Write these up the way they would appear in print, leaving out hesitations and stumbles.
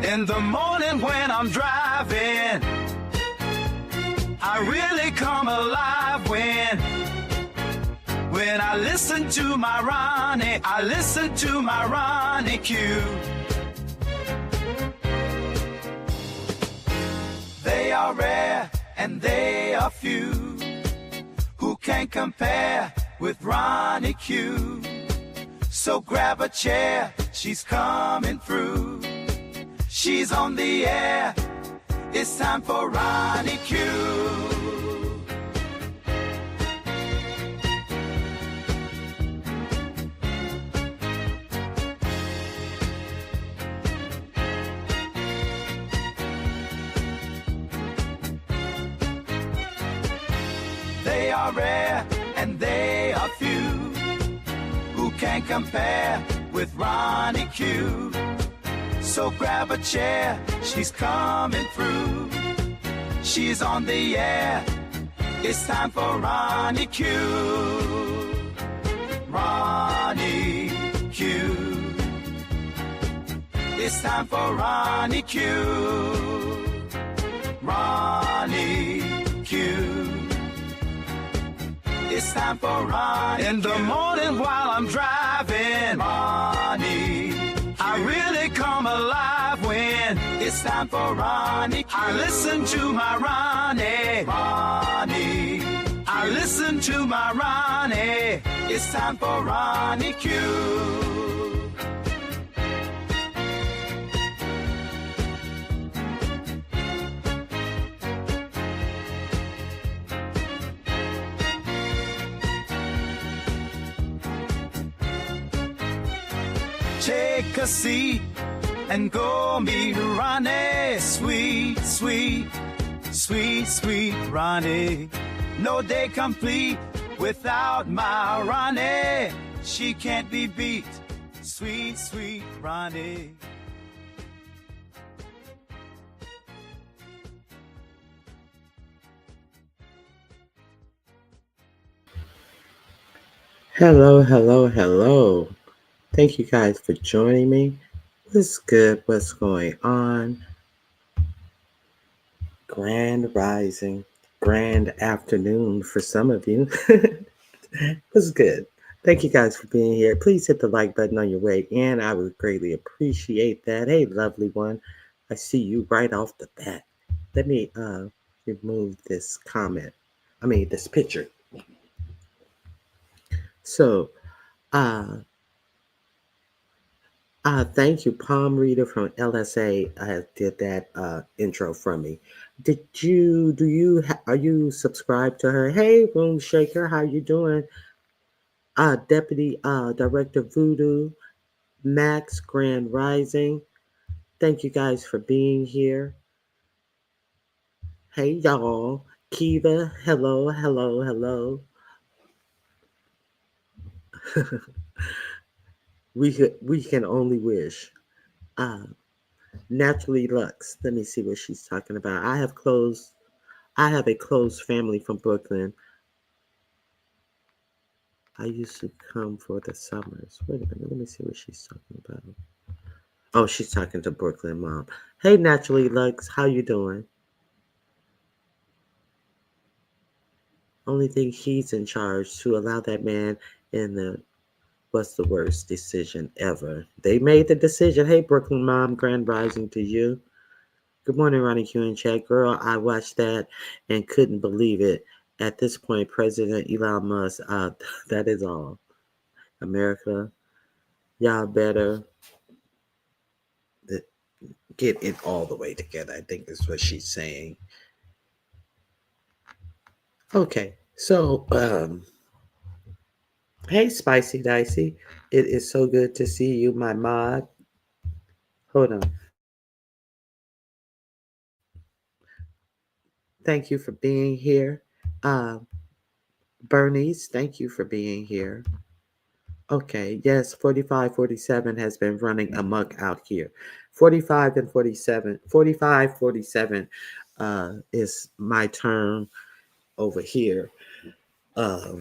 In the morning when I'm driving, I really come alive when I listen to my Ronnie, I listen to my Ronnie Q. They are rare and they are few who can compare with Ronnie Q. So grab a chair, she's coming through. She's on the air, it's time for Ronnie Q. They are rare and they are few who can compare with Ronnie Q. So grab a chair, she's coming through. She's on the air, it's time for Ronnie Q. Ronnie Q. It's time for Ronnie Q. Ronnie Q. It's time for Ronnie Q. In the morning while I'm driving, Ronnie Q. I really come alive when it's time for Ronnie Q. I listen to my Ronnie, Ronnie Q. I listen to my Ronnie. It's time for Ronnie Q. Take a seat and go meet Ronnie. Sweet, sweet, sweet, sweet Ronnie. No day complete without my Ronnie. She can't be beat. Sweet, sweet Ronnie. Hello, hello, hello. Thank you guys for joining me. What's good? What's going on? Grand rising, grand afternoon for some of you. What's good? Thank you guys for being here. Please hit the like button on your way in. I would greatly appreciate that. Hey, lovely one. I see you right off the bat. Let me remove this comment. This picture. So, thank you, Palm Reader from LSA. Did that intro from me. Are you subscribed to her? Hey, Room Shaker, how you doing? Deputy Director Voodoo, Max, Grand Rising. Thank you guys for being here. Hey, y'all. Kiva, hello, hello, hello. we can only wish. Naturally Lux. Let me see what she's talking about. I have a close family from Brooklyn. I used to come for the summers. Wait a minute. Let me see what she's talking about. Oh, she's talking to Brooklyn Mom. Hey, Naturally Lux. How you doing? Only thing he's in charge to allow that man in the what's the worst decision ever. They made the decision. Hey, Brooklyn Mom. Grand Rising to you. Good morning, Ronnie Q in chat. Girl, I watched that and couldn't believe it. At this point, President Elon Musk, that is all. America, y'all better get it all the way together, I think is what she's saying. Okay, so, hey, Spicy Dicey. It is so good to see you, my mod. Hold on. Thank you for being here. Bernice, thank you for being here. Okay, yes, 4547 has been running amok out here. 45 and 47, 45, 47 is my term over here. I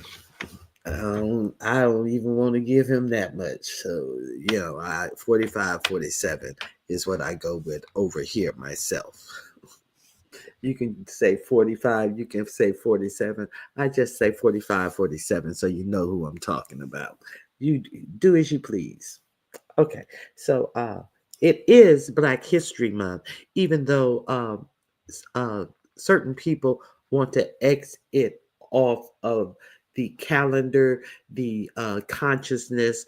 don't even want to give him that much. So, 45, 47 is what I go with over here myself. You can say 45, you can say 47. I just say 45, 47, so you know who I'm talking about. You do as you please. Okay, so it is Black History Month, even though certain people want to X it off of the calendar, the consciousness.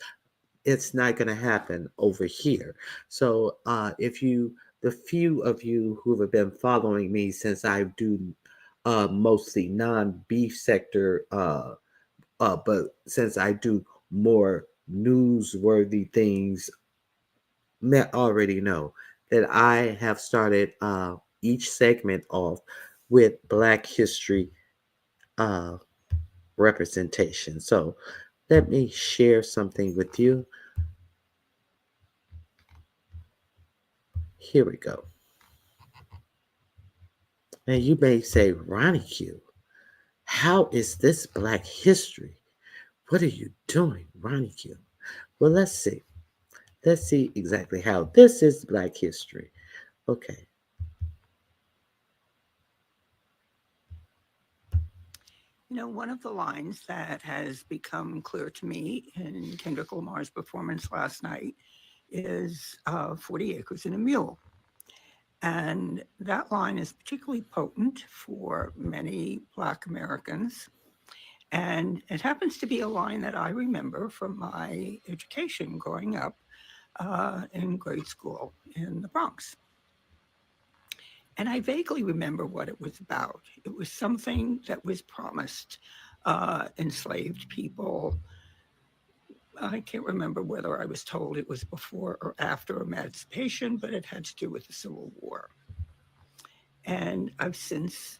It's not going to happen over here. So if you, the few of you who have been following me since I do mostly non-beef sector, but since I do more newsworthy things, may already know that I have started each segment off with Black History uh, representation. So let me share something with you. Here we go. Now you may say, Ronnie Q, how is this Black History? What are you doing, Ronnie Q? Well, let's see. Let's see exactly how this is Black History. Okay. You know, one of the lines that has become clear to me in Kendrick Lamar's performance last night is 40 acres and a mule. And that line is particularly potent for many Black Americans. And it happens to be a line that I remember from my education growing up in grade school in the Bronx. And I vaguely remember what it was about. It was something that was promised enslaved people. I can't remember whether I was told it was before or after emancipation, but it had to do with the Civil War. And I've since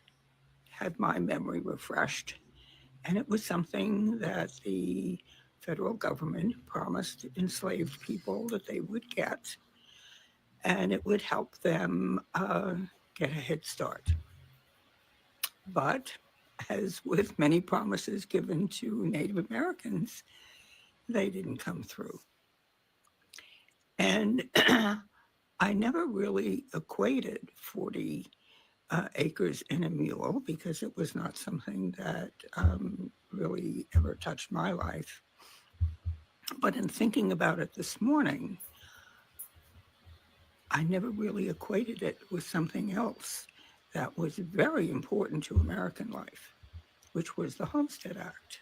had my memory refreshed. And it was something that the federal government promised enslaved people that they would get, and it would help them get a head start. But as with many promises given to Native Americans, they didn't come through. And I never really equated 40 acres in a mule because it was not something that really ever touched my life. But in thinking about it this morning, I never really equated it with something else that was very important to American life, which was the Homestead Act.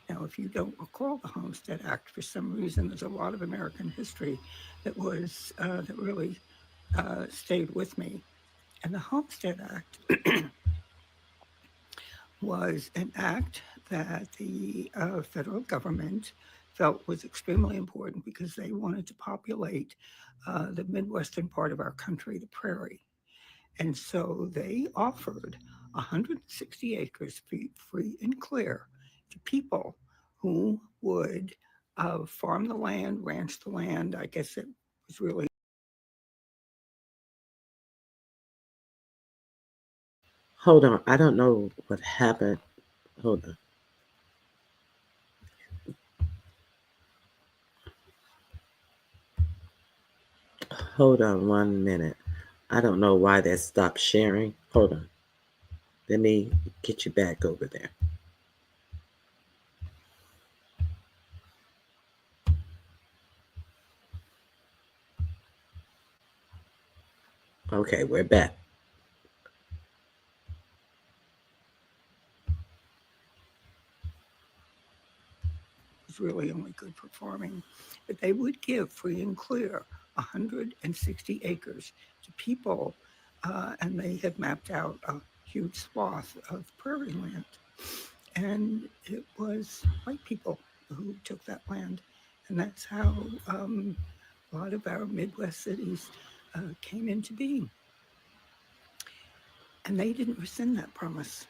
Now, if you don't recall the Homestead Act, for some reason, there's a lot of American history that was that really stayed with me. And the Homestead Act was an act that the federal government felt was extremely important because they wanted to populate the Midwestern part of our country, the prairie. And so they offered 160 acres free and clear to people who would farm the land, ranch the land. I guess it was really. Hold on. I don't know what happened. Hold on. Hold on 1 minute. I don't know why that stopped sharing. Hold on. Let me get you back over there. Okay, we're back. Was really only good for farming, but they would give free and clear 160 acres to people, and they had mapped out a huge swath of prairie land. And it was white people who took that land. And that's how a lot of our Midwest cities came into being. And they didn't rescind that promise.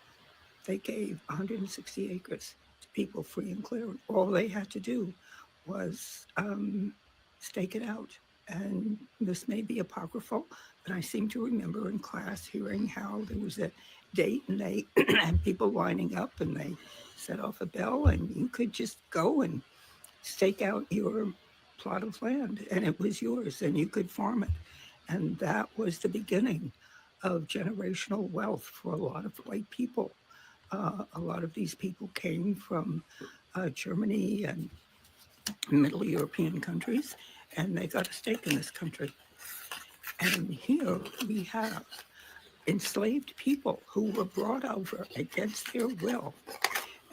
They gave 160 acres to people free and clear. All they had to do was stake it out. And this may be apocryphal, but I seem to remember in class hearing how there was a date and they had people lining up and they set off a bell and you could just go and stake out your plot of land, and it was yours, and you could farm it. And that was the beginning of generational wealth for a lot of white people. A lot of these people came from Germany and Middle European countries, and they got a stake in this country. And here we have enslaved people who were brought over against their will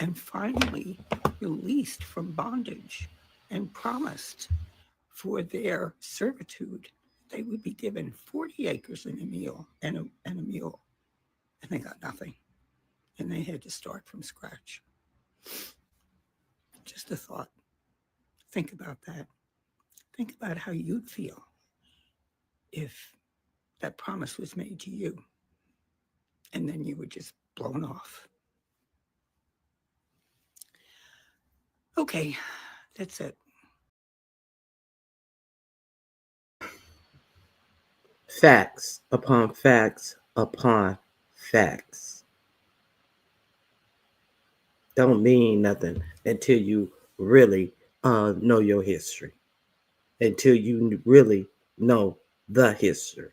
and finally released from bondage and promised for their servitude they would be given 40 acres and a mule and a mule, and they got nothing, and they had to start from scratch. Just a thought. Think about that. Think about how you'd feel if that promise was made to you and then you were just blown off. Okay, that's it. Facts upon facts upon facts don't mean nothing until you really know your history, until you really know the history,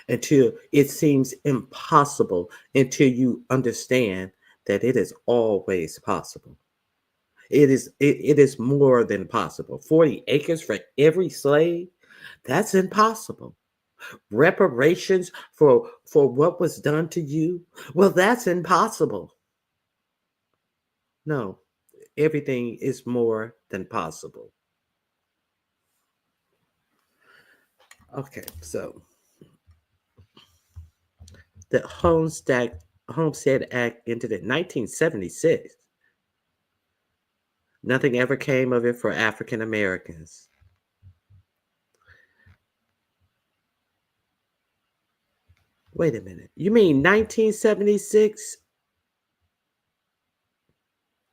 until it seems impossible, until you understand that it is always possible. It is more than possible. 40 acres for every slave, that's impossible. Reparations for what was done to you, well, that's impossible. No, everything is more than possible. Okay, so the Homestead Act ended in 1976. Nothing ever came of it for African Americans. Wait a minute. You mean 1976?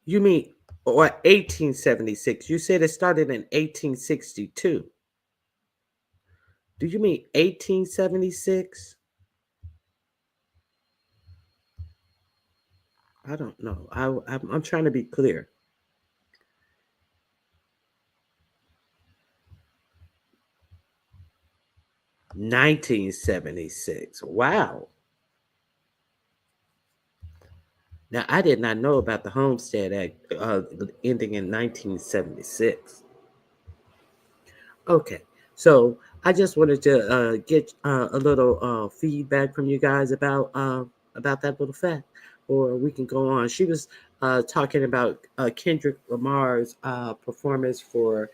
You mean, or 1876? You said it started in 1862. Do you mean 1876? I don't know. I'm trying to be clear. 1976. Wow. Now, I did not know about the Homestead Act ending in 1976. Okay, so I just wanted to get a little feedback from you guys about that little fact, or we can go on. She was talking about Kendrick Lamar's performance for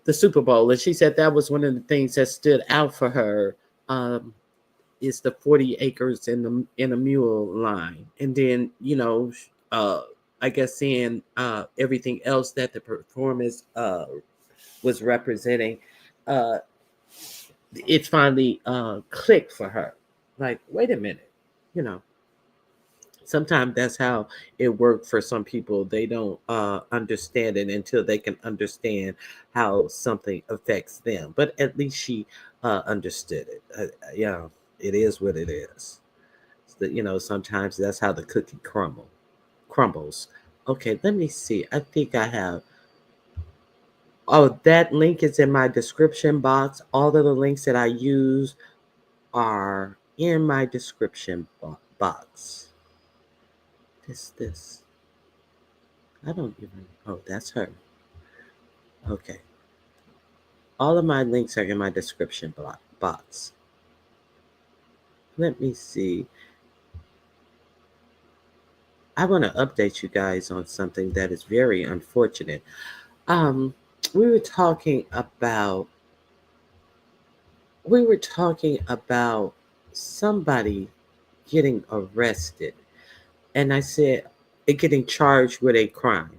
the Super Bowl, and she said that was one of the things that stood out for her. Is the 40 acres in a mule line, and then I guess seeing everything else that the performance was representing, it finally clicked for her. Like, wait a minute, you know. Sometimes that's how it worked for some people. They don't understand it until they can understand how something affects them. But at least she understood it. It is what it is. Sometimes that's how the cookie crumbles. Okay, let me see. I think I have. Oh, that link is in my description box. All of the links that I use are in my description box. This. I don't even. Oh, that's her. Okay. All of my links are in my description box. Let me see. I want to update you guys on something that is very unfortunate. Um, we were talking about somebody getting arrested, and I said getting charged with a crime.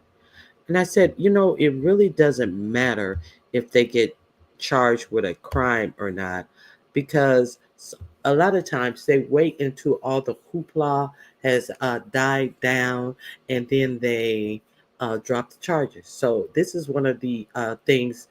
And I said, it really doesn't matter if they get charged with a crime or not, because a lot of times they wait until all the hoopla has died down, and then they drop the charges. So this is one of the things.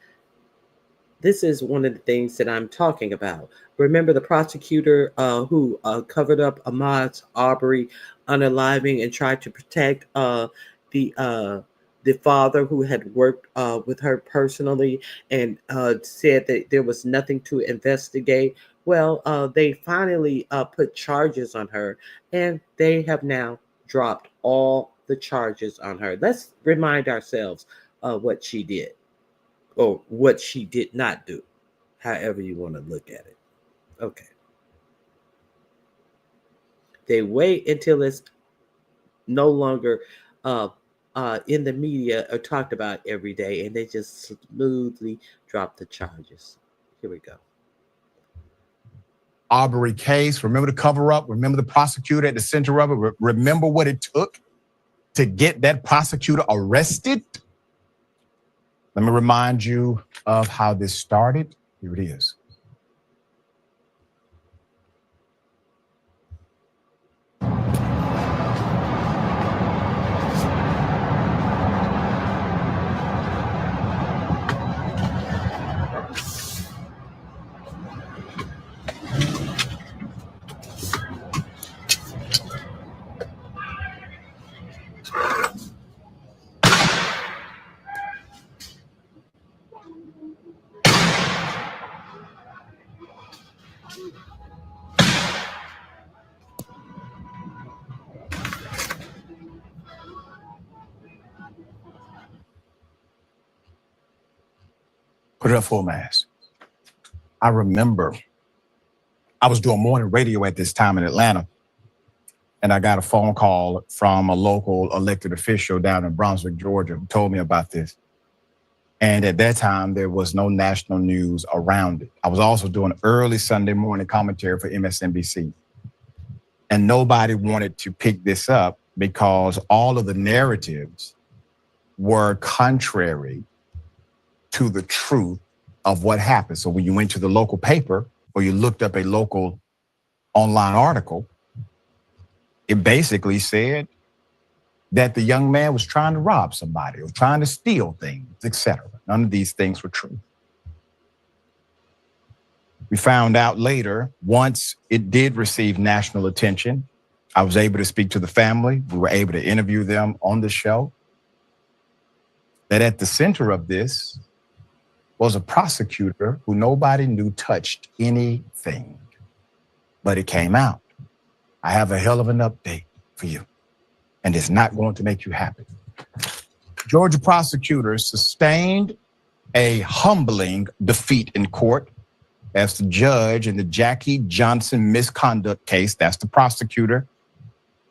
This is one of the things that I'm talking about. Remember the prosecutor who covered up Ahmaud's Arbery unaliving and tried to protect the the father who had worked with her personally and said that there was nothing to investigate. Well, they finally put charges on her, and they have now dropped all the charges on her. Let's remind ourselves what she did or what she did not do, however you want to look at it. Okay. They wait until it's no longer uh, in the media or talked about every day, and they just smoothly drop the charges. Here we go. Arbery case. Remember the cover up? Remember the prosecutor at the center of it? Remember what it took to get that prosecutor arrested? Let me remind you of how this started. Here it is. Put it up full mass. I remember I was doing morning radio at this time in Atlanta, and I got a phone call from a local elected official down in Brunswick, Georgia, who told me about this. And at that time, there was no national news around it. I was also doing early Sunday morning commentary for MSNBC. And nobody wanted to pick this up because all of the narratives were contrary to the truth of what happened. So when you went to the local paper or you looked up a local online article, it basically said that the young man was trying to rob somebody or trying to steal things, etc. None of these things were true. We found out later, once it did receive national attention, I was able to speak to the family. We were able to interview them on the show. That at the center of this was a prosecutor who nobody knew touched anything, but it came out. I have a hell of an update for you, and it's not going to make you happy. Georgia prosecutors sustained a humbling defeat in court as the judge in the Jackie Johnson misconduct case, that's the prosecutor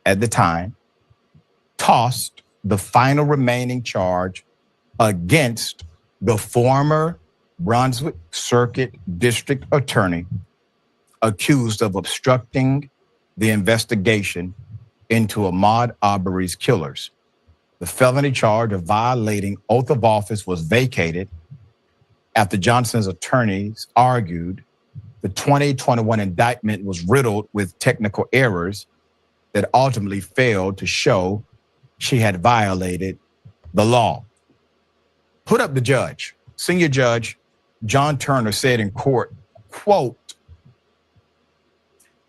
at the time, tossed the final remaining charge against the former Brunswick Circuit District Attorney accused of obstructing the investigation into Ahmaud Arbery's killers. The felony charge of violating oath of office was vacated after Johnson's attorneys argued the 2021 indictment was riddled with technical errors that ultimately failed to show she had violated the law. Put up the judge. Senior Judge John Turner said in court, quote,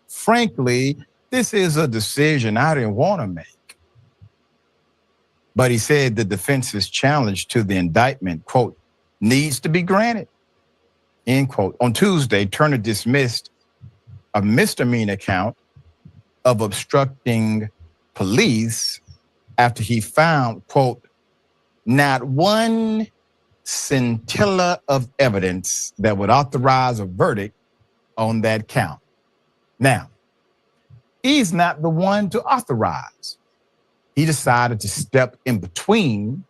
"Frankly, this is a decision I didn't want to make." But he said the defense's challenge to the indictment, quote, "needs to be granted," end quote. On Tuesday, Turner dismissed a misdemeanor count of obstructing police after he found, quote, "not one scintilla of evidence that would authorize a verdict on that count." Now, he's not the one to authorize. He decided to step in between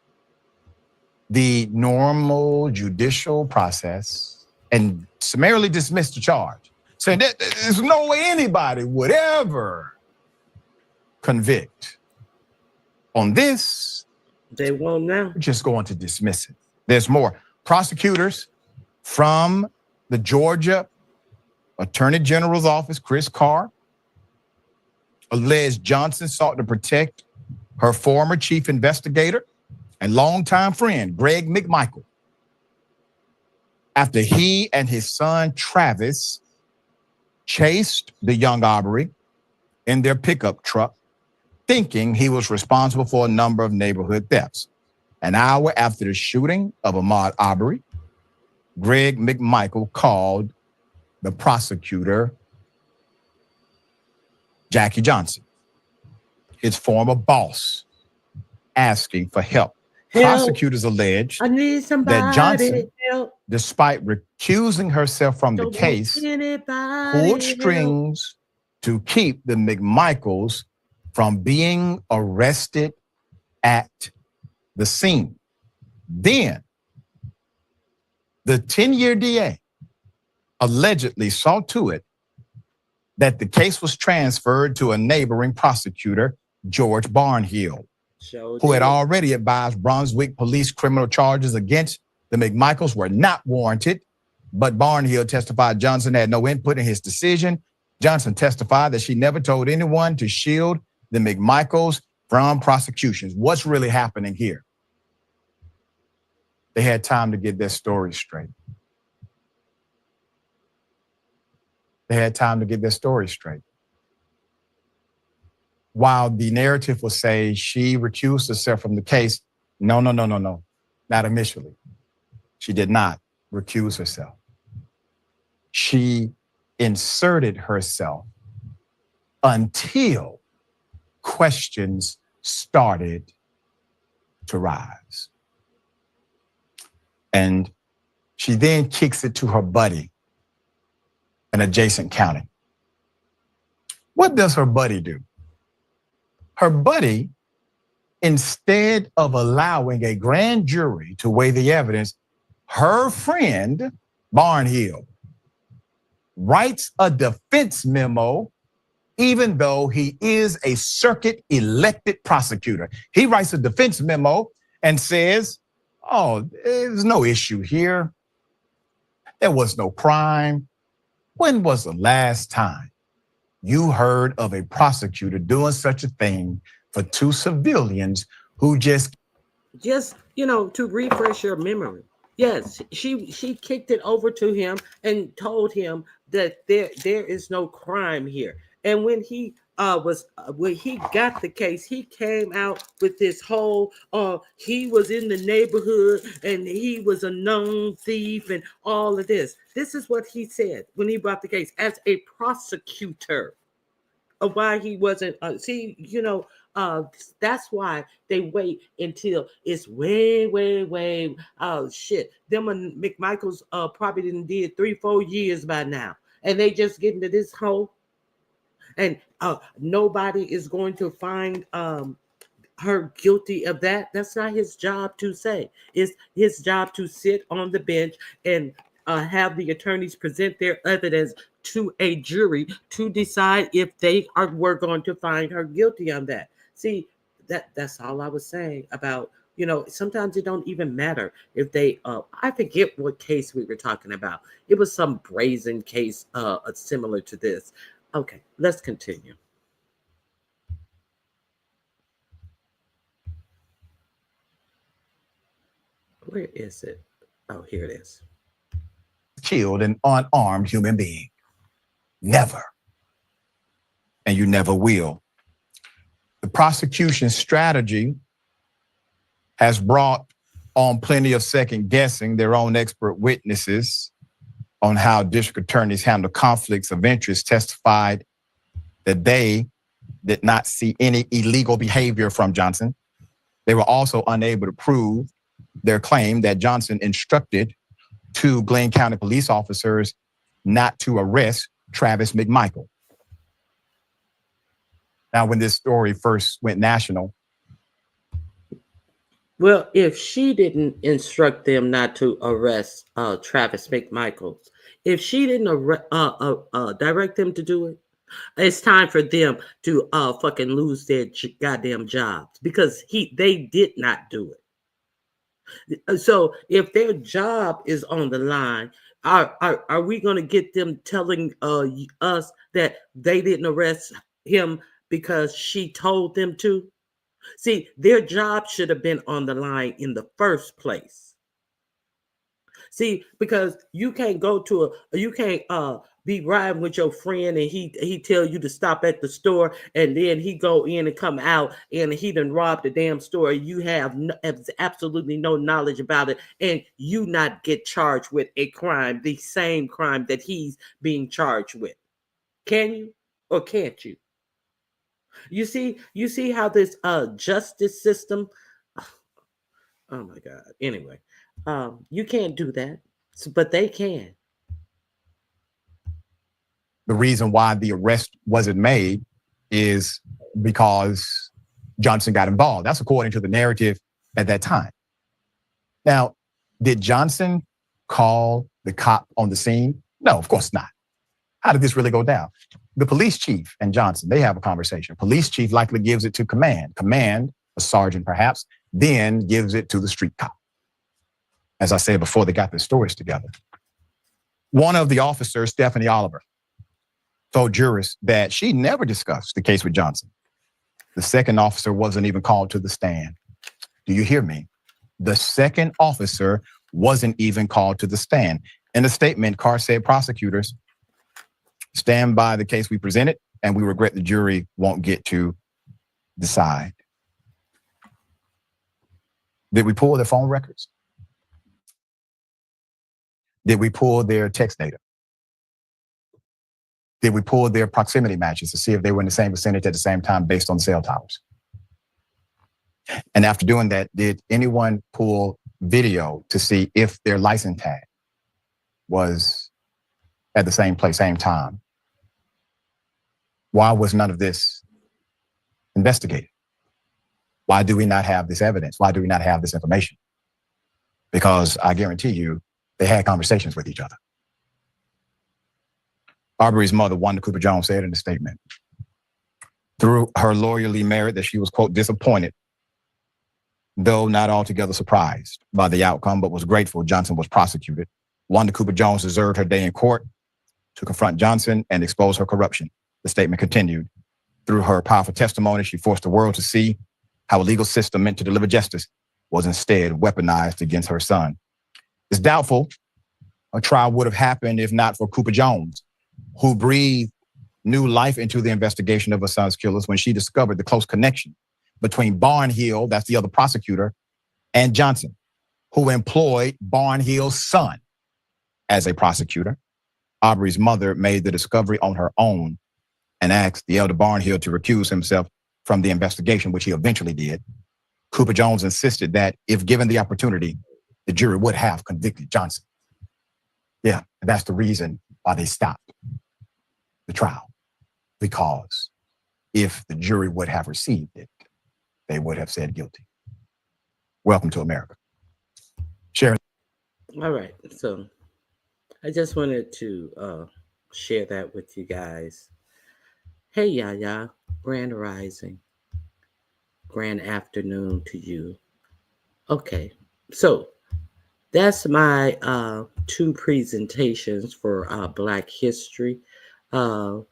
the normal judicial process and summarily dismiss the charge, saying that there's no way anybody would ever convict. On this, they won't now. We're just going to dismiss it. There's more. Prosecutors from the Georgia Attorney General's office, Chris Carr, alleged Johnson sought to protect her former chief investigator and longtime friend, Greg McMichael, after he and his son, Travis, chased the young Arbery in their pickup truck, thinking he was responsible for a number of neighborhood thefts. An hour after the shooting of Ahmaud Arbery, Greg McMichael called the prosecutor, Jackie Johnson, his former boss, asking for help. Prosecutors alleged I need somebody that Johnson, help. despite recusing herself from the Don't case, anybody pulled help. strings to keep the McMichaels from being arrested at the scene. Then, the 10-year DA allegedly saw to it that the case was transferred to a neighboring prosecutor, George Barnhill, who had already advised Brunswick police criminal charges against the McMichaels were not warranted. But Barnhill testified Johnson had no input in his decision. Johnson testified that she never told anyone to shield the McMichaels from prosecutions. What's really happening here? They had time to get their story straight. They had time to get their story straight. While the narrative will say she recused herself from the case, no, not initially. She did not recuse herself. She inserted herself until questions started to rise. And she then kicks it to her buddy, an adjacent county. What does her buddy do? Her buddy, instead of allowing a grand jury to weigh the evidence, her friend, Barnhill, writes a defense memo, even though he is a circuit elected prosecutor. He writes a defense memo and says, oh, there's no issue here. There was no crime. When was the last time you heard of a prosecutor doing such a thing for two civilians who just, to refresh your memory. Yes, she kicked it over to him and told him that there is no crime here. And when he got the case, he came out with this whole he was in the neighborhood and he was a known thief and all of this. This is what he said when he brought the case as a prosecutor of why he wasn't that's why they wait until it's way shit. Them and McMichaels probably didn't did 3-4 years by now, and they just get into this hole, and nobody is going to find her guilty of that. That's not his job to say. It's his job to sit on the bench and have the attorneys present their evidence to a jury to decide if they were going to find her guilty on that. See, that's all I was saying about, sometimes it don't even matter if they, I forget what case we were talking about. It was some brazen case similar to this. Okay, let's continue. Where is it? Oh, here it is. Killed an unarmed human being. Never. And you never will. The prosecution's strategy has brought on plenty of second guessing. Their own expert witnesses on how district attorneys handle conflicts of interest testified that they did not see any illegal behavior from Johnson. They were also unable to prove their claim that Johnson instructed two Glenn County police officers not to arrest Travis McMichael. Now, when this story first went national. Well, if she didn't instruct them not to arrest Travis McMichael, if she didn't direct them to do it, it's time for them to fucking lose their goddamn jobs because they did not do it. So if their job is on the line, are we going to get them telling us that they didn't arrest him because she told them to? See, their job should have been on the line in the first place. See, because you can't go to be riding with your friend and he tell you to stop at the store, and then he go in and come out and he done robbed the damn store. You have absolutely no knowledge about it, and you not get charged with a crime, the same crime that he's being charged with. Can you or can't you? You see how this justice system, oh my God. Anyway, you can't do that, but they can. The reason why the arrest wasn't made is because Johnson got involved. That's according to the narrative at that time. Now, did Johnson call the cop on the scene? No, of course not. How did this really go down? The police chief and Johnson, they have a conversation. Police chief likely gives it to command. Command, a sergeant perhaps, then gives it to the street cop. As I said before, they got their stories together. One of the officers, Stephanie Oliver, told jurors that she never discussed the case with Johnson. The second officer wasn't even called to the stand. Do you hear me? The second officer wasn't even called to the stand. In a statement, Carr said, prosecutors stand by the case we presented, and we regret the jury won't get to decide. Did we pull their phone records? Did we pull their text data? Did we pull their proximity matches to see if they were in the same vicinity at the same time based on cell towers? And after doing that, did anyone pull video to see if their license tag was at the same place, same time? Why was none of this investigated? Why do we not have this evidence? Why do we not have this information? Because I guarantee you, they had conversations with each other. Arbery's mother, Wanda Cooper Jones, said in a statement, through her lawyerly merit, that she was, quote, disappointed, though not altogether surprised by the outcome, but was grateful Johnson was prosecuted. Wanda Cooper Jones deserved her day in court to confront Johnson and expose her corruption. The statement continued. Through her powerful testimony, she forced the world to see how a legal system meant to deliver justice was instead weaponized against her son. It's doubtful a trial would have happened if not for Cooper Jones, who breathed new life into the investigation of her son's killers when she discovered the close connection between Barnhill, that's the other prosecutor, and Johnson, who employed Barnhill's son as a prosecutor. Arbery's mother made the discovery on her own and asked the elder Barnhill to recuse himself from the investigation, which he eventually did. Cooper Jones insisted that if given the opportunity, the jury would have convicted Johnson. Yeah, and that's the reason why they stopped the trial, because if the jury would have received it, they would have said guilty. Welcome to America. Sharon. All right, so I just wanted to share that with you guys. Hey, Yaya, grand rising, grand afternoon to you. Okay, so that's my two presentations for Black History. A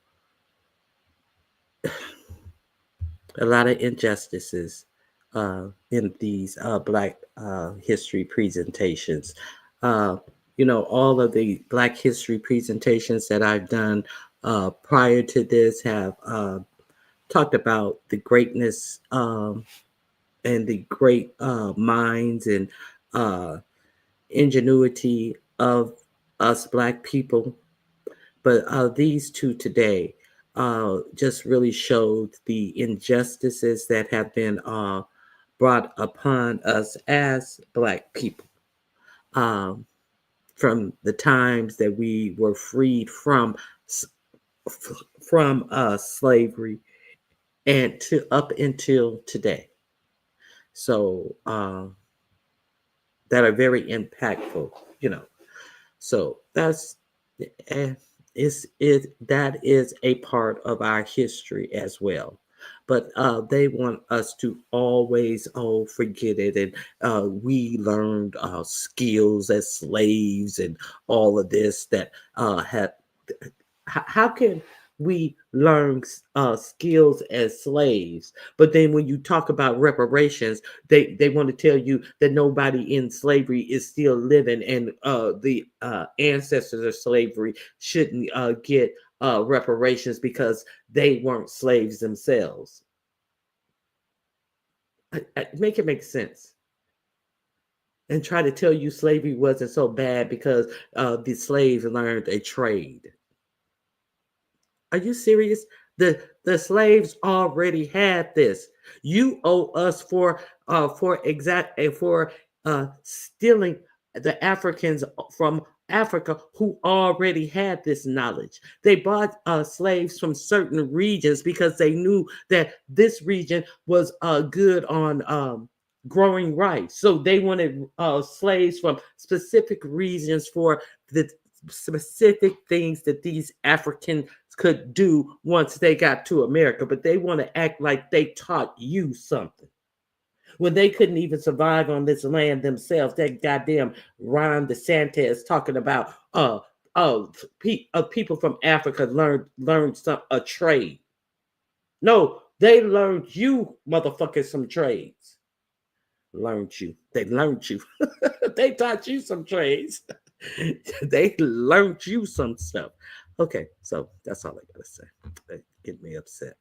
lot of injustices in these Black History presentations. All of the Black History presentations that I've done prior to this have talked about the greatness and the great minds and ingenuity of us Black people. But these two today just really showed the injustices that have been brought upon us as Black people from the times that we were freed from slavery and to up until today. So that are very impactful, So that is a part of our history as well. But they want us to always forget it, and we learned skills as slaves and all of this that had. How can we learn skills as slaves. But then when you talk about reparations, they want to tell you that nobody in slavery is still living, and the ancestors of slavery shouldn't get reparations because they weren't slaves themselves. Make it make sense. And try to tell you slavery wasn't so bad because the slaves learned a trade. Are you serious? The slaves already had this. You owe us for stealing the Africans from Africa who already had this knowledge. They bought slaves from certain regions because they knew that this region was good on growing rice. So they wanted slaves from specific regions for the specific things that these Africans could do once they got to America, but they want to act like they taught you something when they couldn't even survive on this land themselves. That goddamn Ron DeSantis talking about people from Africa learned a trade. No, they learned you motherfuckers some trades. Learned you. They learned you. They taught you some trades. They learned you some stuff. Okay, so that's all I gotta say. They get me upset.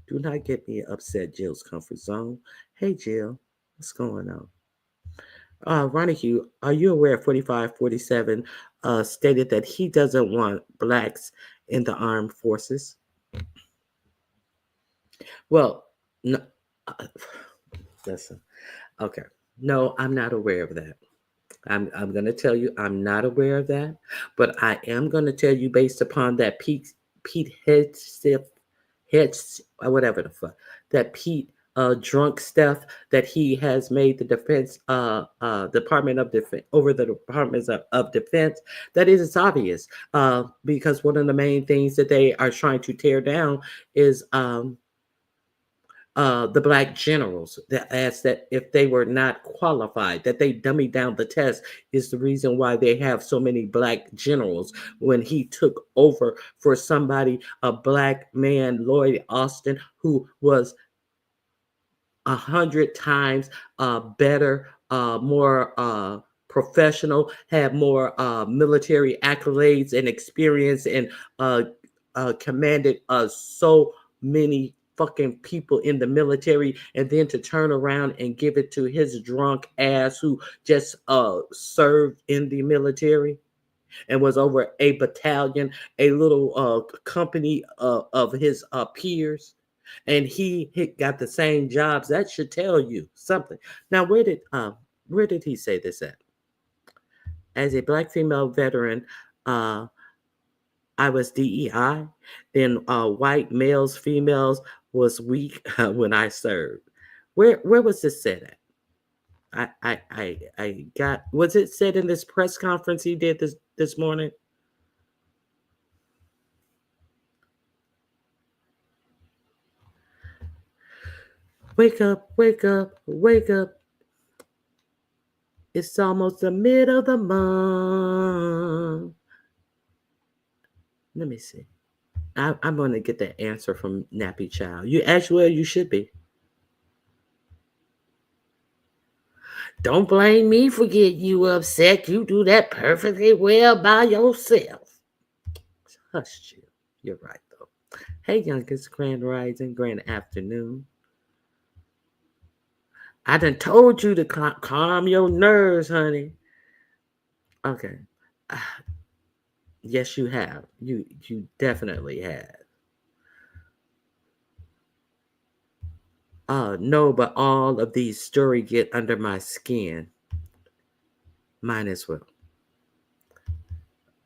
Do not get me upset, Jill's comfort zone. Hey Jill, what's going on? Ronnie Hugh, are you aware 4547 stated that he doesn't want blacks in the armed forces? Well, no, uh, listen. Okay, no, I'm not aware of that. I'm going to tell you I'm not aware of that, but I am going to tell you based upon that Pete Hedge whatever the fuck that Pete drunk stuff that he has made the defense Department of Defense over the Departments of Defense. That is obvious because one of the main things that they are trying to tear down is the black generals that asked that if they were not qualified, that they dummy down the test is the reason why they have so many black generals. When he took over for somebody, a black man, Lloyd Austin, who was 100 times better, more professional, had more military accolades and experience, and uh, commanded so many fucking people in the military, and then to turn around and give it to his drunk ass who just served in the military and was over a battalion, a little company of his peers, and he got the same jobs. That should tell you something. Now, where did he say this at? As a black female veteran, uh, I was DEI. Then white males, females was weak when I served. Where was this said at? I got. Was it said in this press conference he did this morning? Wake up, wake up, wake up. It's almost the middle of the month. Let me see. I'm going to get the answer from Nappy Child. You actually, you should be. Don't blame me for getting you upset. You do that perfectly well by yourself. Hush you. You're right, though. Hey, youngest, grand rising, grand afternoon. I done told you to calm your nerves, honey. Okay. Yes, you have. You definitely have. No, but all of these stories get under my skin. Mine as well.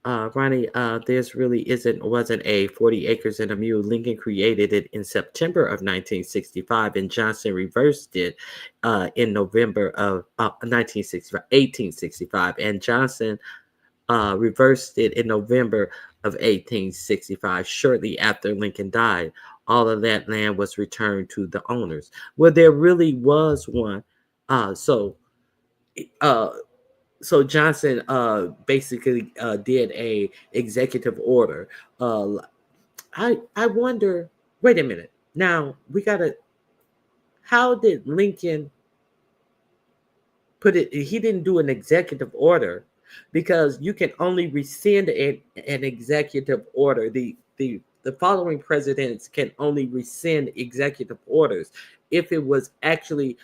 Ronnie, this really wasn't a 40 acres and a mule. Lincoln created it in September of 1965, and Johnson reversed it in November of 1865, and Johnson reversed it in November of 1865, shortly after Lincoln died. All of that land was returned to the owners. Well, there really was one. So uh, Johnson basically did a executive order I wonder, wait a minute. Now we gotta, how did Lincoln put it? He didn't do an executive order, because you can only rescind an executive order. The following presidents can only rescind executive orders if it was actually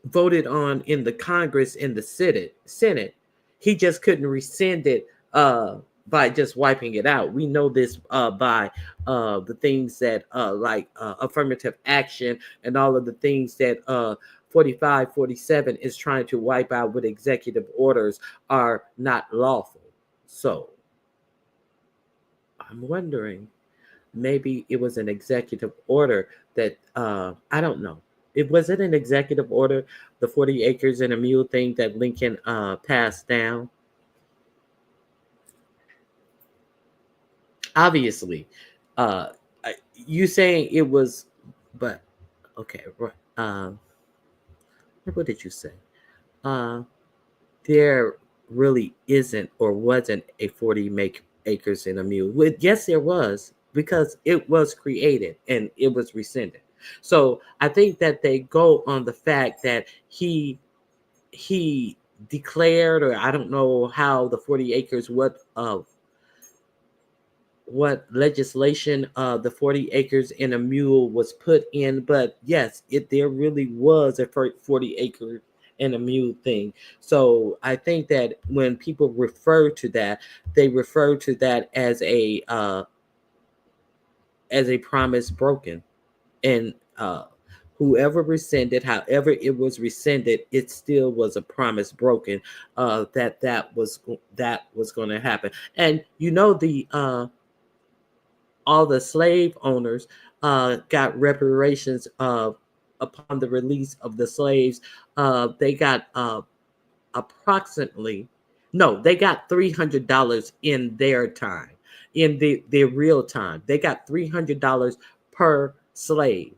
voted on in the Congress and the Senate. He just couldn't rescind it by just wiping it out. We know this by the things that like affirmative action and all of the things that 45, 47 is trying to wipe out with executive orders are not lawful. So I'm wondering, maybe it was an executive order that I don't know. It was it an executive order, the 40 acres and a mule thing that Lincoln passed down. Obviously, uh, you saying it was, but okay, right. What did you say? Uh, there really isn't or wasn't a 40 make acres and a mule. Well, yes, there was, because it was created and it was rescinded. So I think that they go on the fact that he declared, or I don't know how the 40 acres, what legislation the 40 acres and a mule was put in, but yes, it there really was a 40 acre and a mule thing. So I think that when people refer to that, they refer to that as a promise broken. And whoever rescinded, however it was rescinded, it still was a promise broken, that was going to happen. And you know, the all the slave owners got reparations upon the release of the slaves. They got approximately, no, they got $300 in their time, in their real time. They got $300 per slave.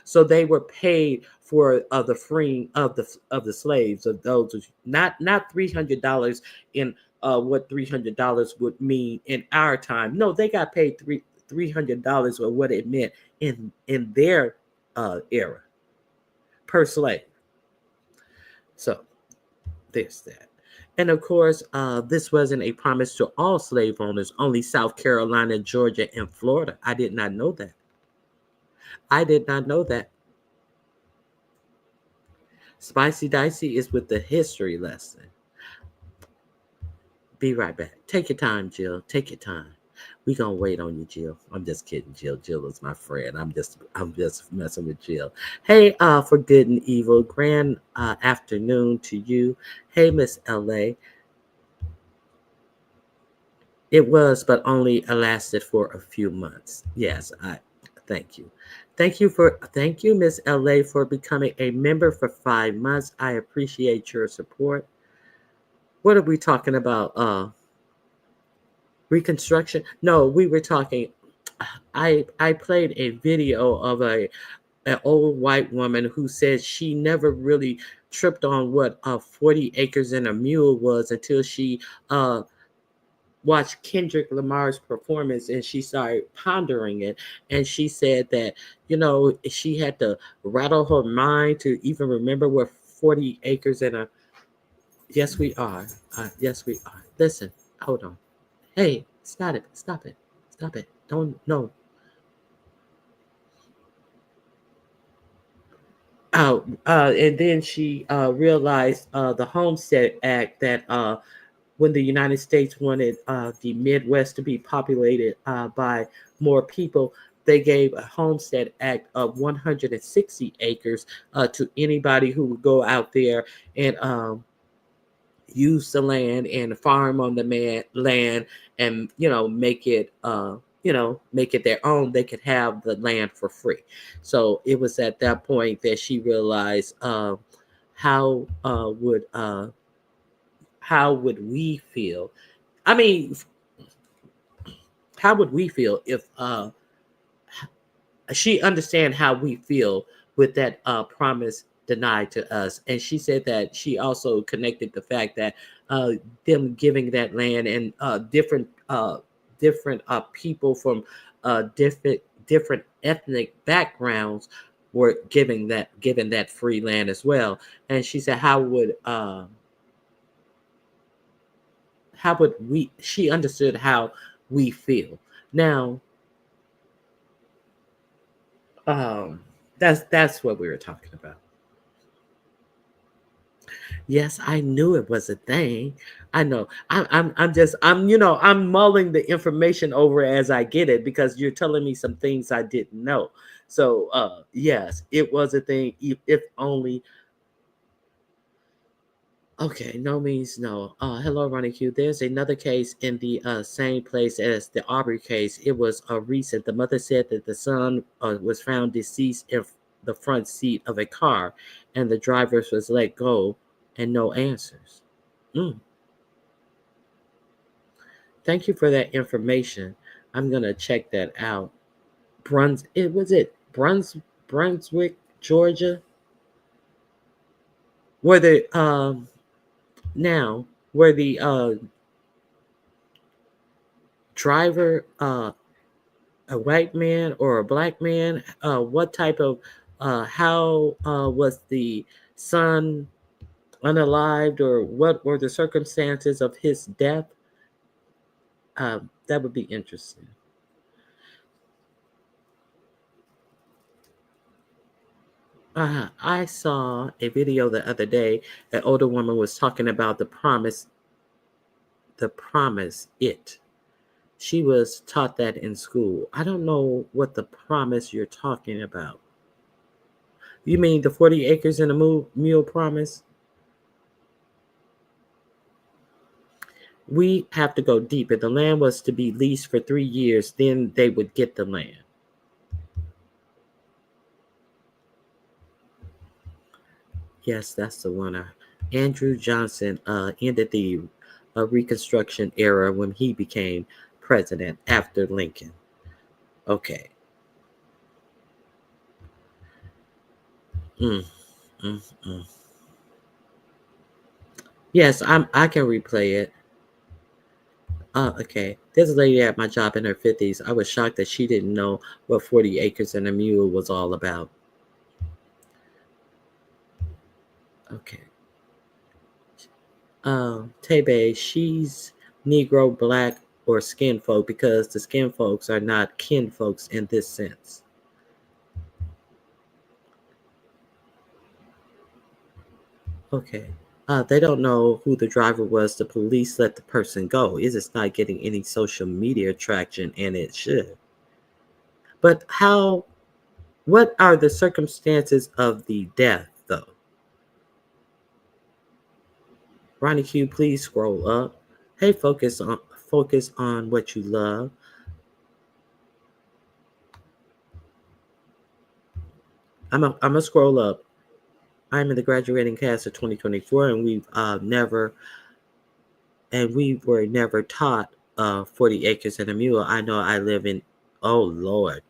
So they were paid for the freeing of the slaves, of those, not $300 in what $300 would mean in our time. No, they got paid $300 or what it meant in their era per slave. So there's that. And of course, this wasn't a promise to all slave owners, only South Carolina, Georgia, and Florida. I did not know that. I did not know that. Spicy Dicey is with the history lesson. Be right back. Take your time, Jill. Take your time. We gonna wait on you, Jill. I'm just kidding, Jill. Jill is my friend. I'm just messing with Jill. Hey, for good and evil, grand afternoon to you. Hey, Miss LA. It was, but only lasted for a few months. Yes, I thank you. Thank you, Miss LA, for becoming a member for 5 months. I appreciate your support. What are we talking about? Reconstruction? No, we were talking. I played a video of an old white woman who said she never really tripped on what 40 acres and a mule was until she watched Kendrick Lamar's performance, and she started pondering it. And she said that, she had to rattle her mind to even remember what 40 acres and a. Yes, we are. Yes, we are. Listen, hold on. Hey, stop it. Stop it. Stop it. Don't, no. And then she realized the Homestead Act, that when the United States wanted the Midwest to be populated by more people, they gave a Homestead Act of 160 acres to anybody who would go out there and use the land and farm on the land, and make it their own. They could have the land for free. So it was at that point that she realized how would we feel? I mean, how would we feel if she understand how we feel with that promise denied to us? And she said that she also connected the fact that them giving that land and different different people from different ethnic backgrounds were given that free land as well. And she said, how would we? She understood how we feel. Now, um, that's what we were talking about. Yes, I knew it was a thing. I know. I'm mulling the information over as I get it because you're telling me some things I didn't know. So, yes, it was a thing. If only. Okay, no means no. Hello, Ronnie Q. There's another case in the same place as the Arbery case. It was recent. The mother said that the son was found deceased in the front seat of a car, and the driver was let go, and no answers. Mm. Thank you for that information. I'm gonna check that out. Brunswick, Georgia, where the now where the driver a white man or a black man? What type of, how was the son unalived, or what were the circumstances of his death? That would be interesting. I saw a video the other day. An older woman was talking about the promise. She was taught that in school. I don't know what the promise you're talking about. You mean the 40 acres and a mule promise? We have to go deeper. The land was to be leased for 3 years, then they would get the land. Yes, that's the one. Andrew Johnson ended the Reconstruction era when he became president after Lincoln. Okay. Mm, mm, mm. Yes, I can replay it. Okay. There's a lady at my job in her 50s. I was shocked that she didn't know what 40 acres and a mule was all about. Okay. Tebe, she's Negro, Black, or skin folk because the skin folks are not kin folks in this sense. Okay. They don't know who the driver was. The police let the person go. It's not getting any social media traction, and it should. But what are the circumstances of the death, though? Ronnie Q, please scroll up. Hey, focus on what you love. I'm gonna scroll up. I'm in the graduating class of 2024, and we were never taught 40 acres and a mule. I know I live in. Oh Lord,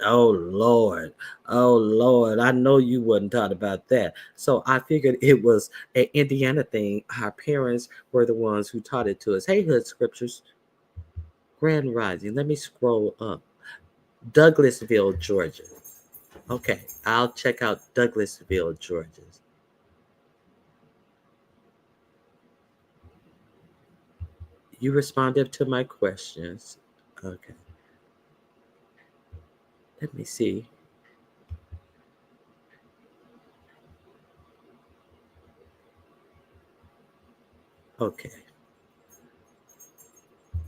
oh Lord, oh Lord. I know you wasn't taught about that. So I figured it was an Indiana thing. Our parents were the ones who taught it to us. Hey, Hood Scriptures, Grand Rising. Let me scroll up. Douglasville, Georgia. Okay, I'll check out Douglasville, Georgia. You responded to my questions. Okay. Let me see. Okay.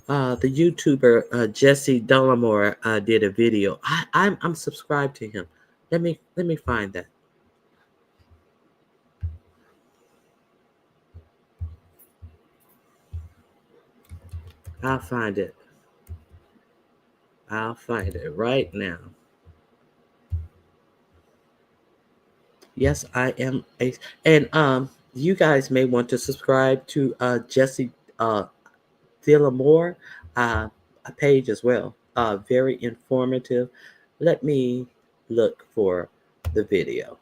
The YouTuber Jesse Dollamore did a video. I'm subscribed to him. Let me find that. I'll find it. I'll find it right now. Yes, I am and you guys may want to subscribe to Jesse Dillamore a page as well. Very informative. Let me look for the video.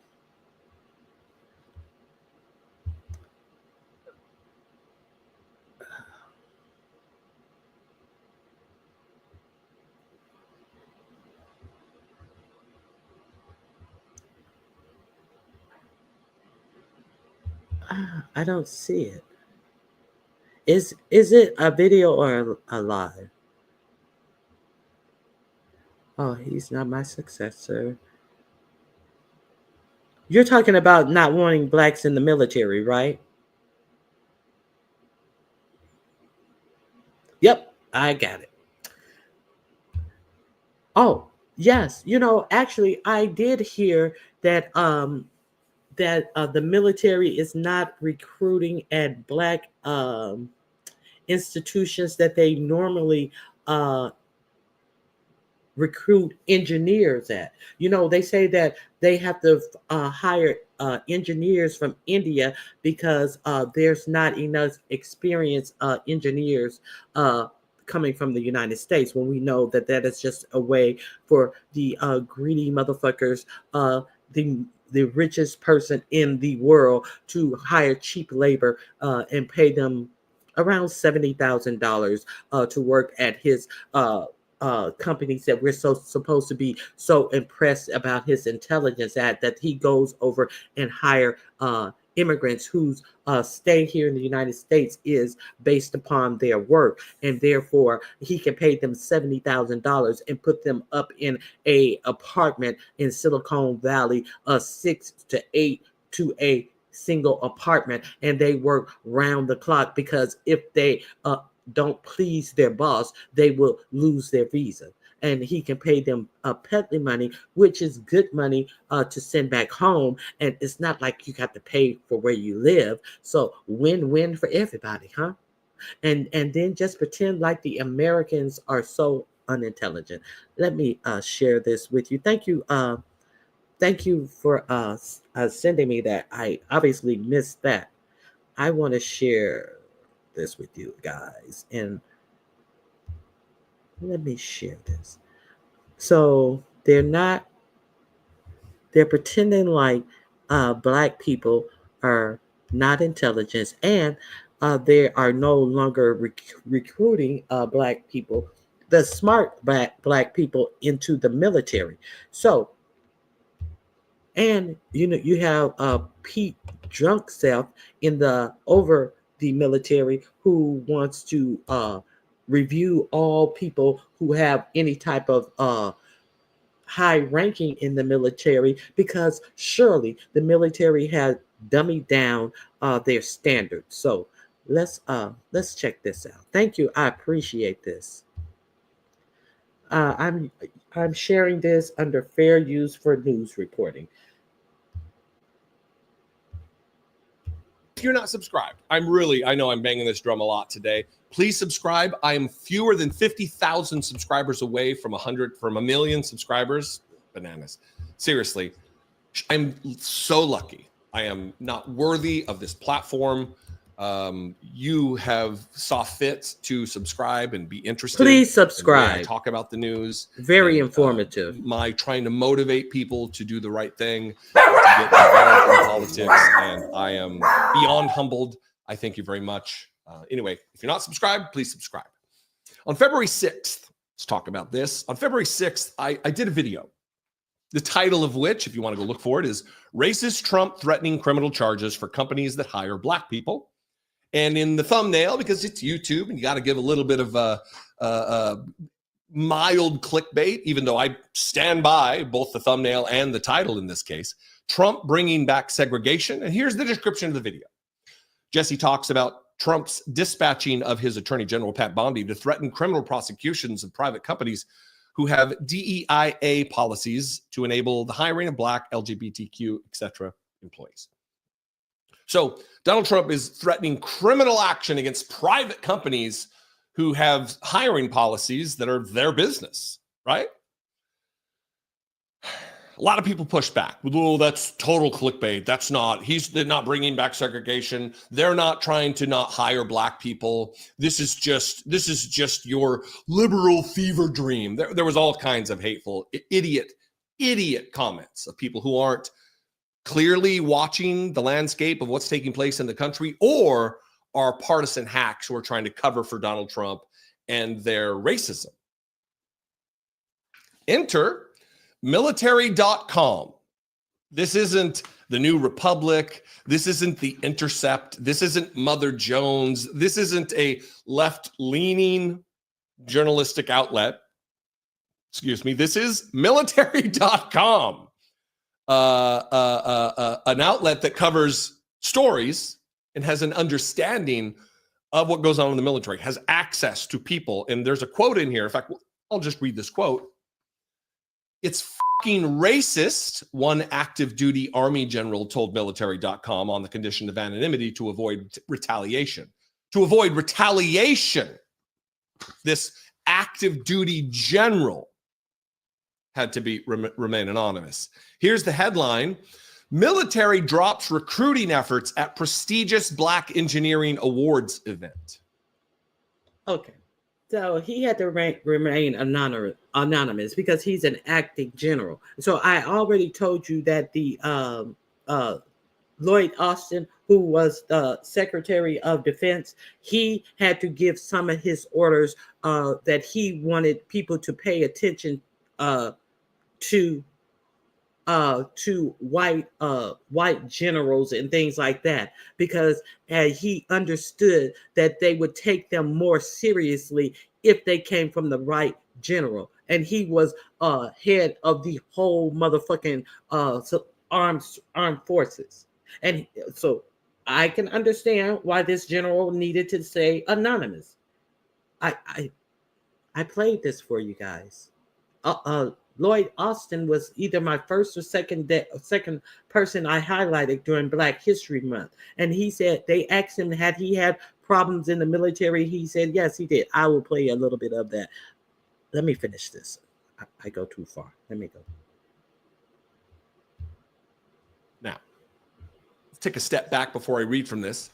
I don't see it. Is it a video or a live? Oh, he's not my successor. You're talking about not wanting blacks in the military, right? Yep, I got it. Oh, yes. Actually, I did hear that the military is not recruiting at black institutions that they normally uh, recruit engineers at. They say that they have to hire engineers from India because there's not enough experienced engineers coming from the United States, when we know that that is just a way for the greedy motherfuckers, the richest person in the world, to hire cheap labor and pay them around $70,000 to work at his companies that we're so supposed to be so impressed about his intelligence at, that he goes over and hire immigrants whose stay here in the United States is based upon their work, and therefore he can pay them $70,000 and put them up in a apartment in Silicon Valley, 6 to 8 to a single apartment, and they work round the clock, because if they don't please their boss, they will lose their visa. And he can pay them petty money, which is good money to send back home. And it's not like you have to pay for where you live. So win-win for everybody, huh? And then just pretend like the Americans are so unintelligent. Let me share this with you. Thank you. Thank you for sending me that. I obviously missed that. I want to share this with you guys, and let me share this. So they're pretending like black people are not intelligent, and they are no longer recruiting black people, the smart black people, into the military. So, and you have Pete drunk self in the over the military, who wants to review all people who have any type of high ranking in the military, because surely the military has dummied down their standards. So let's check this out. Thank you. I appreciate this. I'm sharing this under fair use for news reporting. If you're not subscribed, I know I'm banging this drum a lot today. Please subscribe. I am fewer than 50,000 subscribers away from a million subscribers. Bananas. Seriously, I'm so lucky. I am not worthy of this platform. You have saw fit to subscribe and be interested. Please subscribe. I talk about the news. Very informative. My trying to motivate people to do the right thing, to get involved in politics, and I am beyond humbled. I thank you very much. Anyway, if you're not subscribed, please subscribe. On February 6th, let's talk about this. On February 6th, I did a video. The title of which, if you want to go look for it, is Racist Trump Threatening Criminal Charges for Companies That Hire Black People. And in the thumbnail, because it's YouTube and you got to give a little bit of a mild clickbait, even though I stand by both the thumbnail and the title in this case, Trump bringing back segregation. And here's the description of the video. Jesse talks about Trump's dispatching of his Attorney General, Pat Bondi, to threaten criminal prosecutions of private companies who have DEIA policies to enable the hiring of Black, LGBTQ, etc. employees. So Donald Trump is threatening criminal action against private companies who have hiring policies that are their business, right? A lot of people push back. Oh, that's total clickbait. They're not bringing back segregation. They're not trying to not hire Black people. This is just your liberal fever dream. There was all kinds of hateful, idiot comments of people who aren't clearly watching the landscape of what's taking place in the country, or are partisan hacks who are trying to cover for Donald Trump and their racism. Enter military.com. This isn't the New Republic. This isn't The Intercept. This isn't Mother Jones. This isn't a left-leaning journalistic outlet. Excuse me. This is military.com, an outlet that covers stories and has an understanding of what goes on in the military, has access to people. And there's a quote in here. In fact, I'll just read this quote. "It's fucking racist," one active duty Army general told military.com on the condition of anonymity to avoid retaliation. To avoid retaliation, this active duty general had to remain anonymous. Here's the headline: "Military drops recruiting efforts at prestigious Black Engineering Awards event." Okay. So he had to remain anonymous because he's an acting general. So I already told you that the Lloyd Austin, who was the Secretary of Defense, he had to give some of his orders that he wanted people to pay attention to white generals and things like that, because he understood that they would take them more seriously if they came from the right general. And he was head of the whole motherfucking armed forces. And so I can understand why this general needed to say anonymous. I played this for you guys. Lloyd Austin was either my first or second person I highlighted during Black History Month. And he said, they asked him, had he had problems in the military? He said, yes, he did. I will play a little bit of that. Let me finish this. I go too far. Let me go. Now, let's take a step back before I read from this.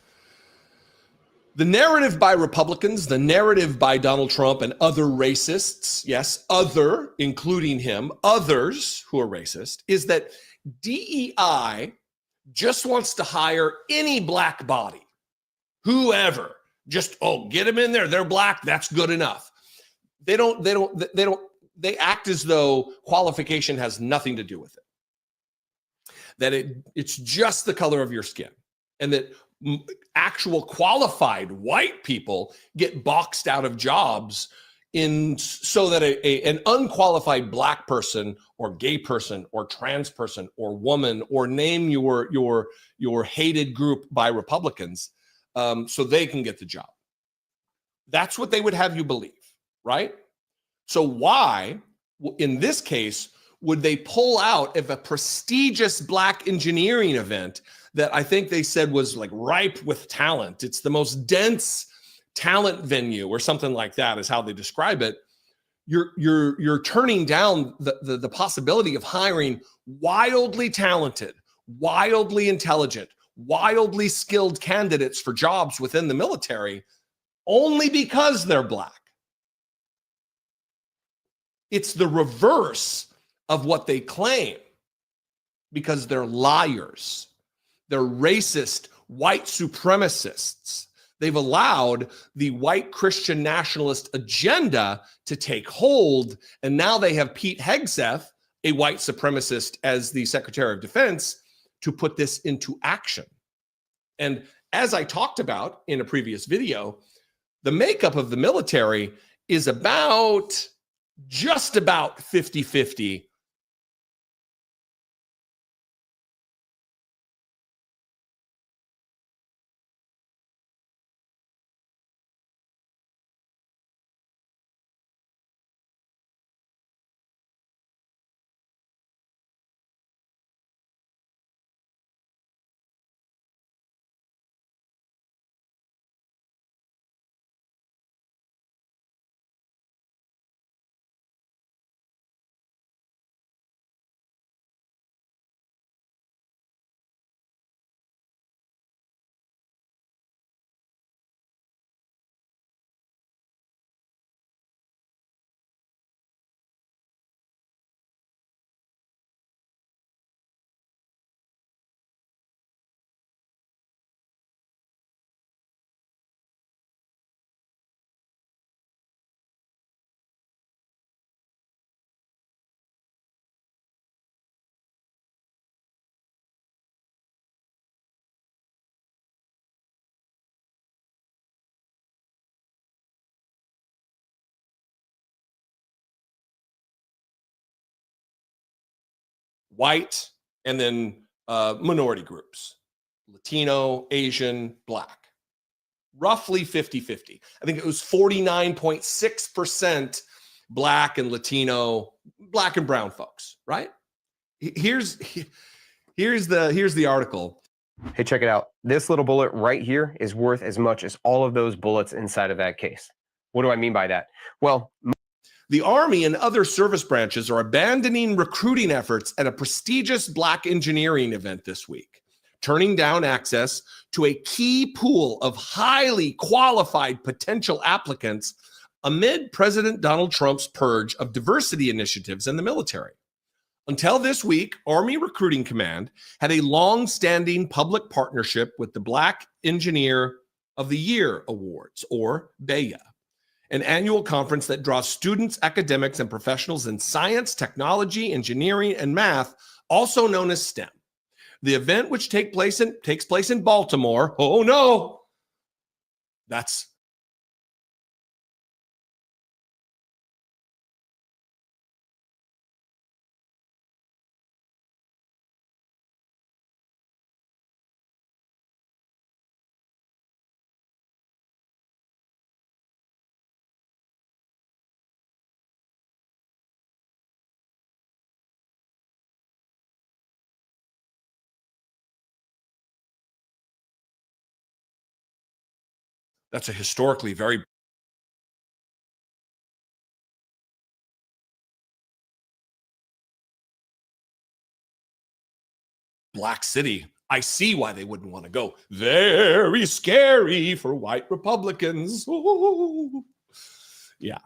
The narrative by Republicans, the narrative by Donald Trump and other racists, yes, other, including him, others who are racist, is that DEI just wants to hire any Black body, whoever, just, get them in there. They're Black. That's good enough. They act as though qualification has nothing to do with it. That it's just the color of your skin, and that actual qualified white people get boxed out of jobs so that an unqualified Black person or gay person or trans person or woman, or name your hated group by Republicans, so they can get the job. That's what they would have you believe, right? So why, in this case, would they pull out of a prestigious Black engineering event that I think they said was like ripe with talent? It's the most dense talent venue, or something like that is how they describe it. You're turning down the possibility of hiring wildly talented, wildly intelligent, wildly skilled candidates for jobs within the military only because they're Black. It's the reverse of what they claim, because they're liars. They're racist, white supremacists. They've allowed the white Christian nationalist agenda to take hold, and now they have Pete Hegseth, a white supremacist, as the Secretary of Defense to put this into action. And as I talked about in a previous video, the makeup of the military is just about 50-50 white, and then minority groups, Latino, Asian, Black. Roughly 50-50. I think it was 49.6% Black and Latino, Black and brown folks, right? Here's the article. Hey, check it out. This little bullet right here is worth as much as all of those bullets inside of that case. What do I mean by that? Well, the Army and other service branches are abandoning recruiting efforts at a prestigious Black engineering event this week, turning down access to a key pool of highly qualified potential applicants amid President Donald Trump's purge of diversity initiatives in the military. Until this week, Army Recruiting Command had a long-standing public partnership with the Black Engineer of the Year Awards, or BEYA, an annual conference that draws students, academics, and professionals in science, technology, engineering, and math, also known as STEM. The event, which takes place in Baltimore, oh no, that's a historically very Black city. I see why they wouldn't want to go. Very scary for white Republicans. Ooh. Yeah.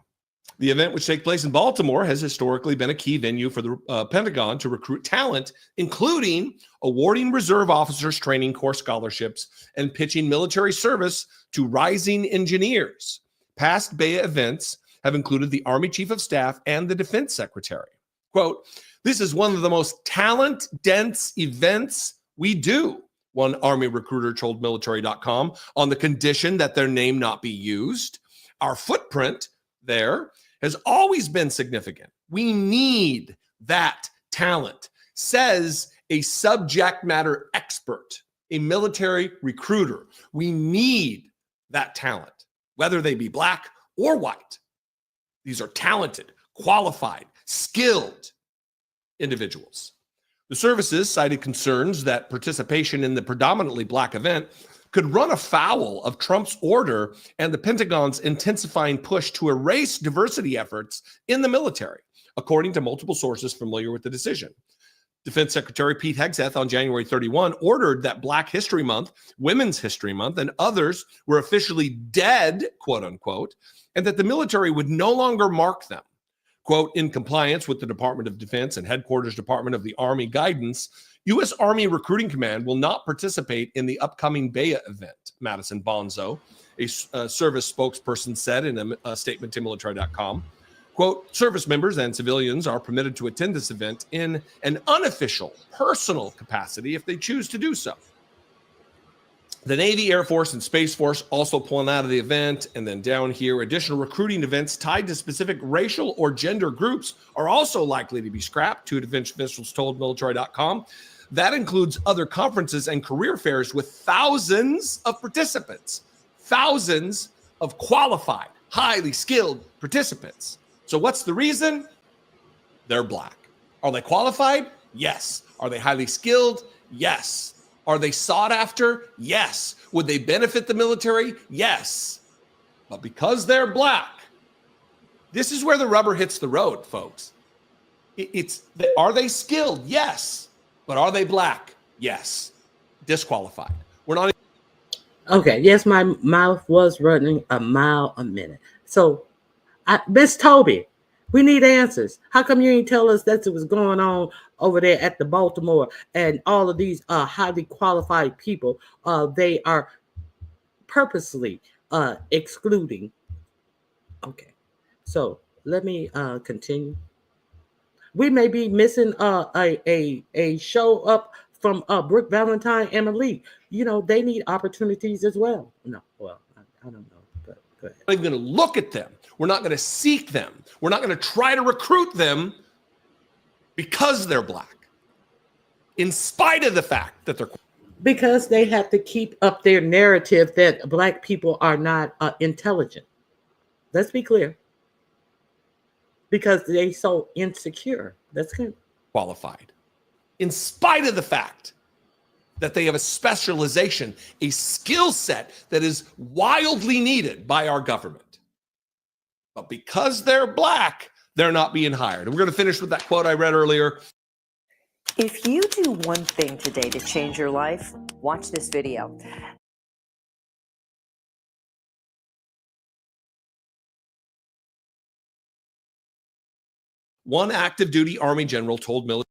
The event, which takes place in Baltimore, has historically been a key venue for the Pentagon to recruit talent, including awarding reserve officers training corps scholarships and pitching military service to rising engineers. Past BEYA events have included the Army Chief of Staff and the Defense Secretary. Quote, "This is one of the most talent-dense events we do," one Army recruiter told military.com, on the condition that their name not be used. "Our footprint there has always been significant. We need that talent," says a subject matter expert, a military recruiter. We need that talent, whether they be Black or white. These are talented, qualified, skilled individuals. The services cited concerns that participation in the predominantly Black event could run afoul of Trump's order and the Pentagon's intensifying push to erase diversity efforts in the military, according to multiple sources familiar with the decision. Defense Secretary Pete Hegseth on January 31 ordered that Black History Month, Women's History Month, and others were officially dead, quote unquote, and that the military would no longer mark them. Quote, "In compliance with the Department of Defense and Headquarters Department of the Army guidance, U.S. Army Recruiting Command will not participate in the upcoming BEYA event," Madison Bonzo, a service spokesperson, said in a statement to military.com. Quote, "Service members and civilians are permitted to attend this event in an unofficial, personal capacity if they choose to do so." The Navy, Air Force, and Space Force also pulling out of the event. And then down here, additional recruiting events tied to specific racial or gender groups are also likely to be scrapped, two defense officials told military.com. That includes other conferences and career fairs with thousands of participants, thousands of qualified, highly skilled participants. So what's the reason? They're Black. Are they qualified? Yes. Are they highly skilled? Yes. Are they sought after? Yes. Would they benefit the military? Yes. But because they're Black, this is where the rubber hits the road, folks. Are they skilled? Yes. But are they Black? Yes. Disqualified. We're not. Okay. Yes, my mouth was running a mile a minute. So, Miss Toby, we need answers. How come you didn't tell us that it was going on over there at the Baltimore and all of these highly qualified people? They are purposely excluding. Okay. So let me continue. We may be missing a show up from Brooke Valentine and Malik. You know, they need opportunities as well. No, well, I don't know. But go ahead. We're not even going to look at them. We're not going to seek them. We're not going to try to recruit them because they're Black. in spite of the fact that they're Because they have to keep up their narrative that Black people are not intelligent. Let's be clear. Because they so insecure. That's good. qualified, in spite of the fact that they have a specialization, a skill set that is wildly needed by our government. But because they're Black, they're not being hired. And we're going to finish with that quote I read earlier. If you do one thing today to change your life, watch this video. One active duty Army general told military,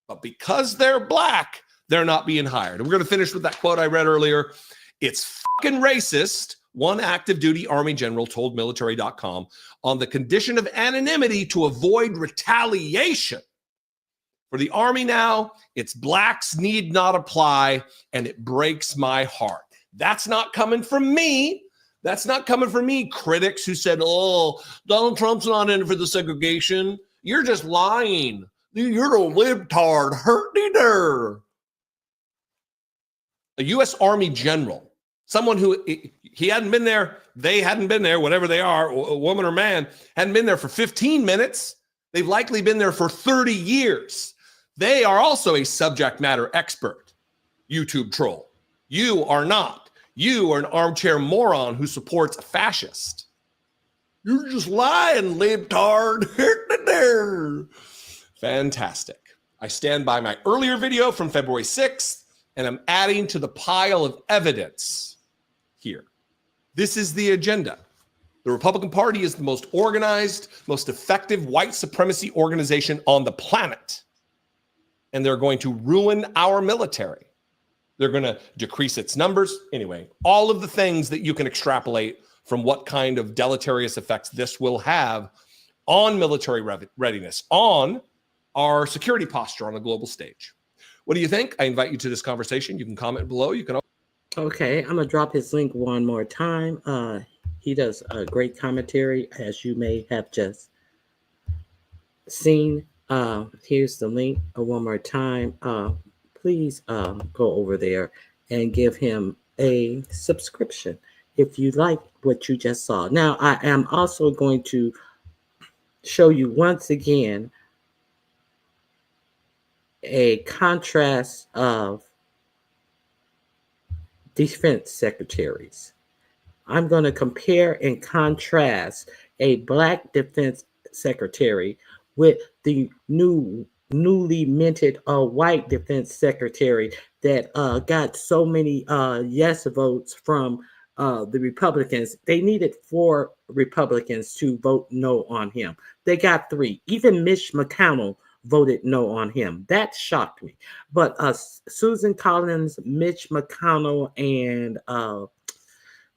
but because they're Black, they're not being hired. And we're going to finish with that quote I read earlier. It's fucking racist. One active duty Army general told military.com on the condition of anonymity to avoid retaliation. For the Army now, it's Blacks need not apply, and it breaks my heart. That's not coming from me. That's not coming from me, critics who said, oh, Donald Trump's not in for the segregation. You're just lying. You're a libtard. Hurt me there. A U.S. Army general, someone who he hadn't been there, they hadn't been there, whatever they are, a woman or man, hadn't been there for 15 minutes. They've likely been there for 30 years. They are also a subject matter expert, YouTube troll. You are not. You are an armchair moron who supports a fascist. You're just lying, libtard. Fantastic. I stand by my earlier video from February 6th, and I'm adding to the pile of evidence here. This is the agenda. The Republican Party is the most organized, most effective white supremacy organization on the planet. And they're going to ruin our military. They're going to decrease its numbers. Anyway, all of the things that you can extrapolate from what kind of deleterious effects this will have on military readiness, on our security posture on a global stage. What do you think? I invite you to this conversation. You can comment below. You can. Okay, I'm going to drop his link one more time. He does a great commentary, as you may have just seen. Here's the link one more time. Please go over there and give him a subscription if you like what you just saw. Now, I am also going to show you once again a contrast of defense secretaries. I'm going to compare and contrast a Black defense secretary with the newly minted white defense secretary that got so many yes votes from the Republicans. They needed 4 Republicans to vote no on him. They got 3. Even Mitch McConnell voted no on him. That shocked me. But Susan Collins, Mitch McConnell, and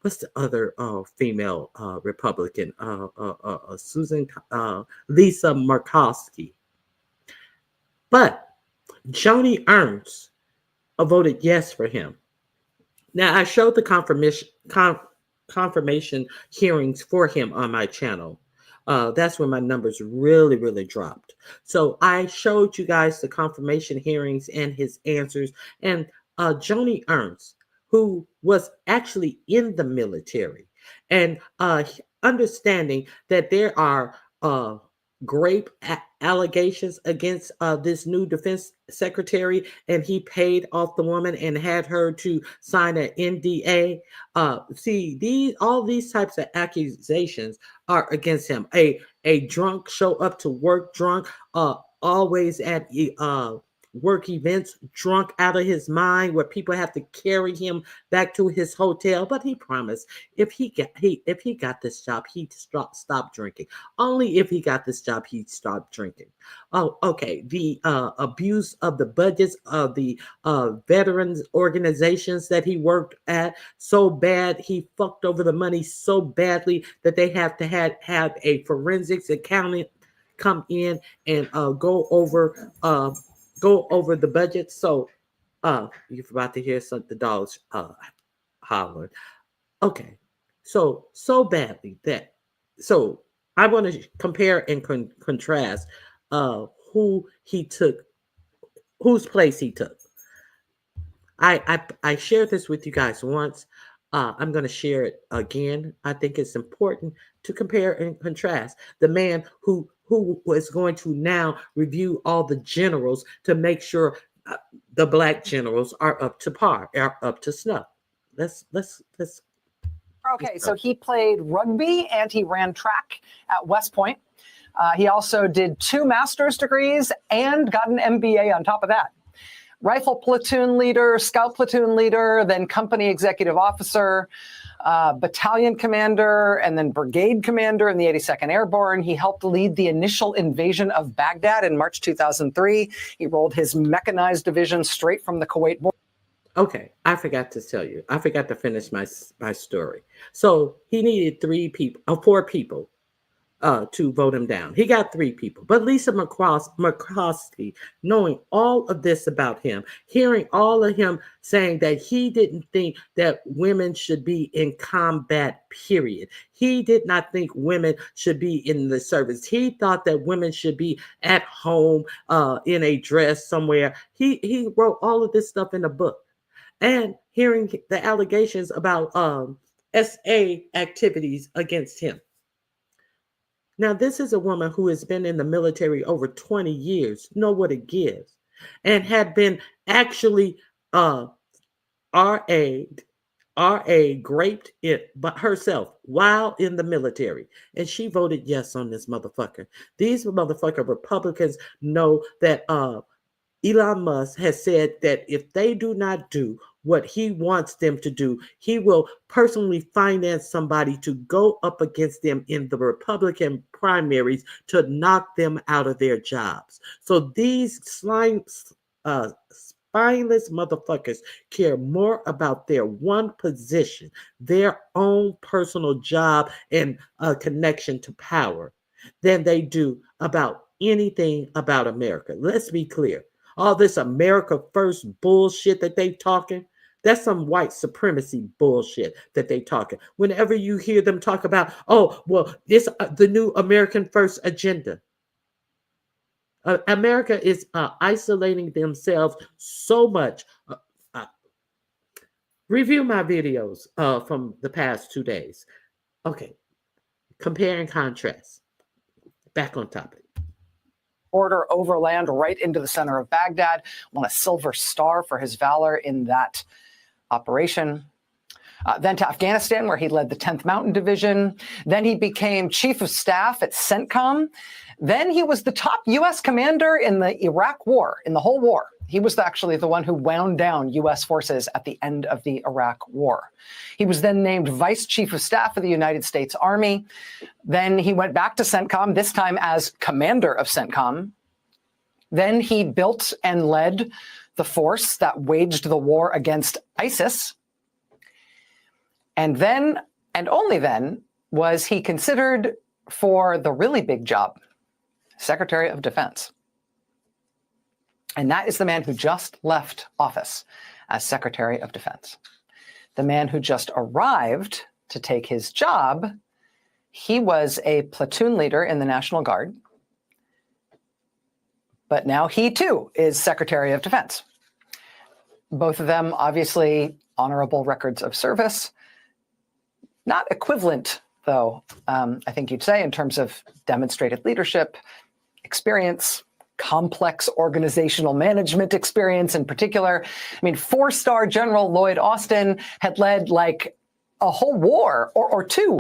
what's the other female Republican? Lisa Murkowski. But Joni Ernst voted yes for him. Now, I showed the confirmation hearings for him on my channel. That's when my numbers really, really dropped. So I showed you guys the confirmation hearings and his answers. And Joni Ernst, who was actually in the military, and understanding that there are grape allegations against this new defense secretary, and he paid off the woman and had her to sign an NDA. See, all these types of accusations are against him. A drunk show up to work drunk, always at work events drunk out of his mind, where people have to carry him back to his hotel. But he promised if he got this job, he'd stop drinking. Only if he got this job, he'd stop drinking. Oh, okay. The abuse of the budgets of the veterans organizations that he worked at, so bad, he fucked over the money so badly that they have to have a forensics accountant come in and go over the budget. So you're about to hear the dogs hollering. Okay, so badly that. So I want to compare and contrast who he took whose place he took. I shared this with you guys once. I'm going to share it again. I think it's important to compare and contrast the man who was going to now review all the generals to make sure the black generals are up to par, are up to snuff. Let's. Okay, so he played rugby and he ran track at West Point. He also did 2 master's degrees and got an MBA on top of that. Rifle platoon leader, scout platoon leader, then company executive officer, battalion commander, and then brigade commander in the 82nd Airborne. He helped lead the initial invasion of Baghdad in March 2003. He rolled his mechanized division straight from the Kuwait border. Okay, I forgot to tell you. I forgot to finish my story. So he needed 4 people to vote him down. He got 3 people. But Lisa McCloskey, knowing all of this about him, hearing all of him saying that he didn't think that women should be in combat, period. He did not think women should be in the service. He thought that women should be at home in a dress somewhere. He wrote all of this stuff in a book. And hearing the allegations about SA activities against him. Now, this is a woman who has been in the military over 20 years, know what it gives, and had been actually RA graped it but herself while in the military. And she voted yes on this motherfucker. These motherfucker Republicans know that Elon Musk has said that if they do not do what he wants them to do, he will personally finance somebody to go up against them in the Republican primaries to knock them out of their jobs. So these spineless motherfuckers care more about their one position, their own personal job and connection to power, than they do about anything about America. Let's be clear. All this America first bullshit that they talking, that's some white supremacy bullshit that they talking. Whenever you hear them talk about, oh, well, this the new American first agenda. America is isolating themselves so much. Review my videos from the past 2 days. Okay, compare and contrast. Back on topic. Border overland right into the center of Baghdad, won a Silver Star for his valor in that operation. Then to Afghanistan, where he led the 10th Mountain Division. Then he became chief of staff at CENTCOM. Then he was the top U.S. commander in the Iraq War, in the whole war. He was actually the one who wound down U.S. forces at the end of the Iraq War. He was then named vice chief of staff of the United States Army. Then he went back to CENTCOM, this time as commander of CENTCOM. Then he built and led the force that waged the war against ISIS. And then, and only then, was he considered for the really big job, Secretary of Defense. And that is the man who just left office as Secretary of Defense. The man who just arrived to take his job, he was a platoon leader in the National Guard. But now he too is Secretary of Defense. Both of them obviously honorable records of service. Not equivalent, though, I think you'd say, in terms of demonstrated leadership, experience, complex organizational management experience in particular. I mean, 4-star General Lloyd Austin had led like a whole war or 2.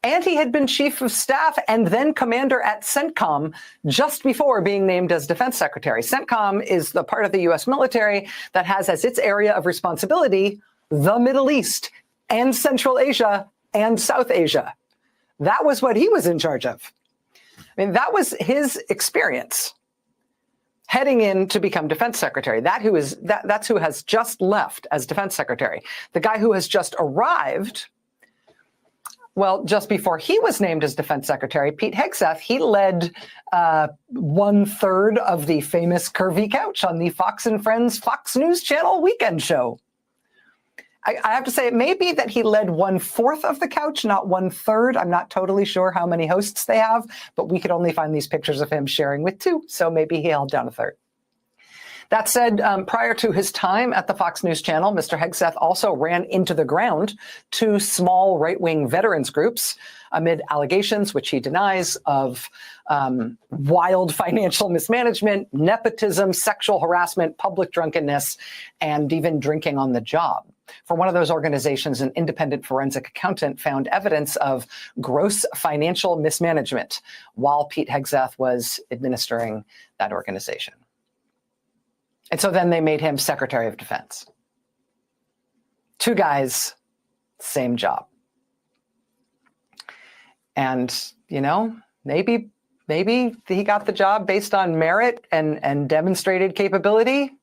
And he had been chief of staff and then commander at CENTCOM just before being named as defense secretary. CENTCOM is the part of the U.S. military that has as its area of responsibility the Middle East and Central Asia and South Asia. That was what he was in charge of. I mean, that was his experience heading in to become defense secretary. That's who has just left as defense secretary. The guy who has just arrived, well, just before he was named as defense secretary, Pete Hegseth, he led 1/3 of the famous Curvy Couch on the Fox and Friends Fox News Channel weekend show. I have to say, it may be that he led 1/4 of the couch, not 1/3. I'm not totally sure how many hosts they have, but we could only find these pictures of him sharing with 2, so maybe he held down 1/3. That said, prior to his time at the Fox News Channel, Mr. Hegseth also ran into the ground 2 small right-wing veterans groups amid allegations, which he denies, of wild financial mismanagement, nepotism, sexual harassment, public drunkenness, and even drinking on the job. For one of those organizations, an independent forensic accountant found evidence of gross financial mismanagement while Pete Hegseth was administering that organization. And so then they made him Secretary of Defense. 2 guys, same job. And, you know, maybe he got the job based on merit and demonstrated capability.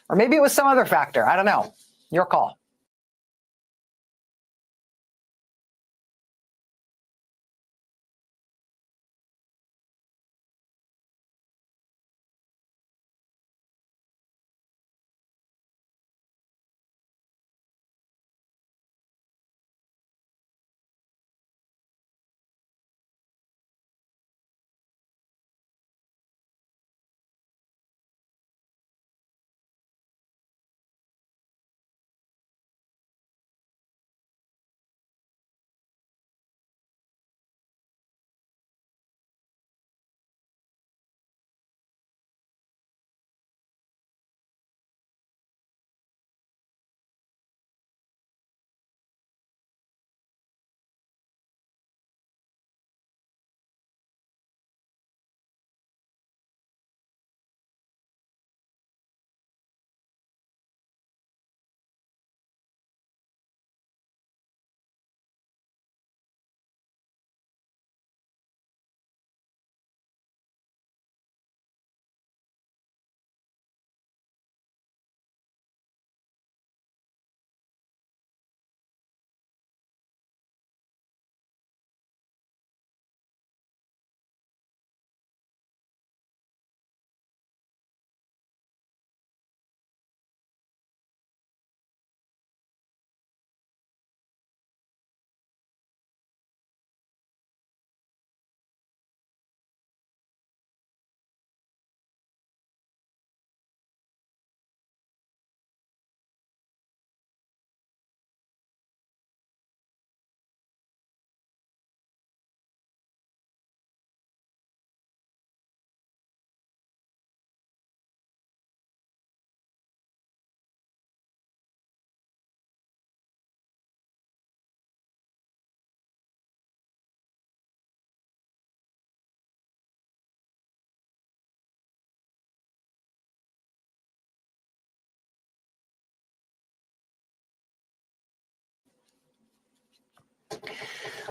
Or maybe it was some other factor. I don't know. Your call.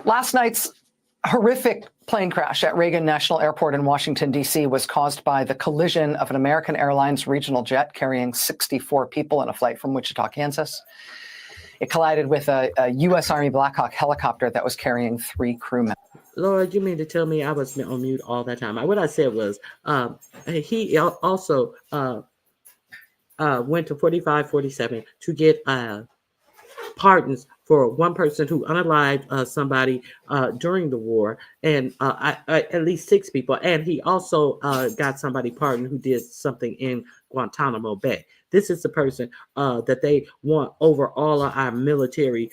Last night's horrific plane crash at Reagan National Airport in Washington, D.C. was caused by the collision of an American Airlines regional jet carrying 64 people in a flight from Wichita, Kansas. It collided with a U.S. Army Black Hawk helicopter that was carrying 3 crew members. Lord, you mean to tell me I was on mute all that time? What I said was he also went to 4547 to get pardons for one person who unalived somebody during the war, and at least 6 people. And he also got somebody pardoned who did something in Guantanamo Bay. This is the person that they want over all of our military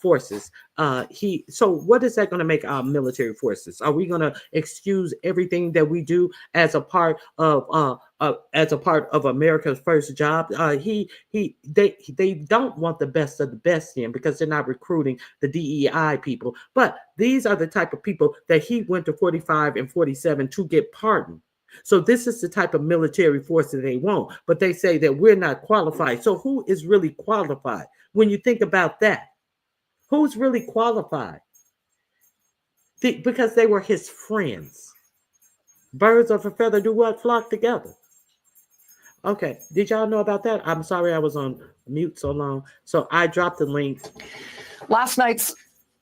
forces. So what is that going to make our military forces? Are we going to excuse everything that we do as a part of America's first job? They don't want the best of the best in, because they're not recruiting the DEI people. But these are the type of people that he went to 45 and 47 to get pardoned. So this is the type of military force that they want, but they say that we're not qualified. So who is really qualified? When you think about that, who's really qualified? Because they were his friends. Birds of a feather do what? Flock together. Okay, did y'all know about that? I'm sorry I was on mute so long. So I dropped the link. Last night's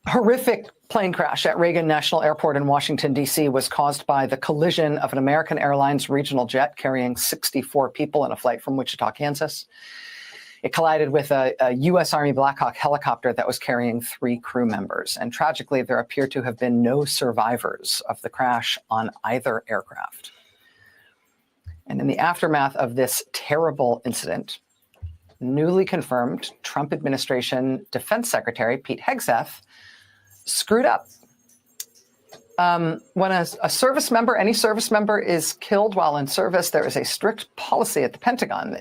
horrific plane crash at Reagan National Airport in Washington, D.C. was caused by the collision of an American Airlines regional jet carrying 64 people in a flight from Wichita, Kansas. It collided with a U.S. Army Black Hawk helicopter that was carrying 3 crew members. And tragically, there appear to have been no survivors of the crash on either aircraft. And in the aftermath of this terrible incident, newly confirmed Trump administration Defense Secretary Pete Hegseth screwed up. When a service member, any service member is killed while in service, there is a strict policy at the Pentagon.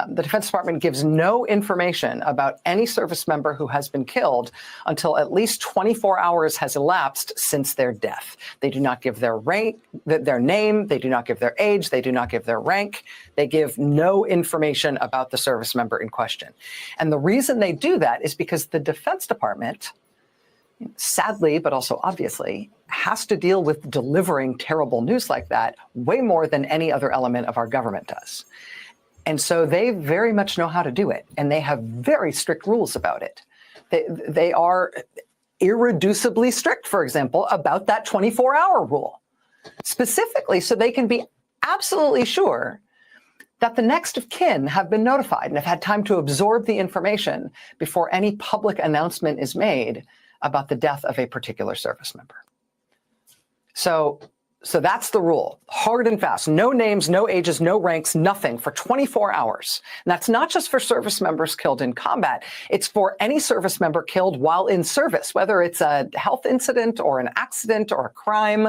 The Defense Department gives no information about any service member who has been killed until at least 24 hours has elapsed since their death. They do not give their rank, their name, they do not give their age, they do not give their rank. They give no information about the service member in question. And the reason they do that is because the Defense Department, sadly, but also obviously, has to deal with delivering terrible news like that way more than any other element of our government does. And so they very much know how to do it, and they have very strict rules about it. They are irreducibly strict, for example, about that 24-hour rule, specifically so they can be absolutely sure that the next of kin have been notified and have had time to absorb the information before any public announcement is made about the death of a particular service member. So that's the rule, hard and fast. No names, no ages, no ranks, nothing for 24 hours. And that's not just for service members killed in combat. It's for any service member killed while in service, whether it's a health incident or an accident or a crime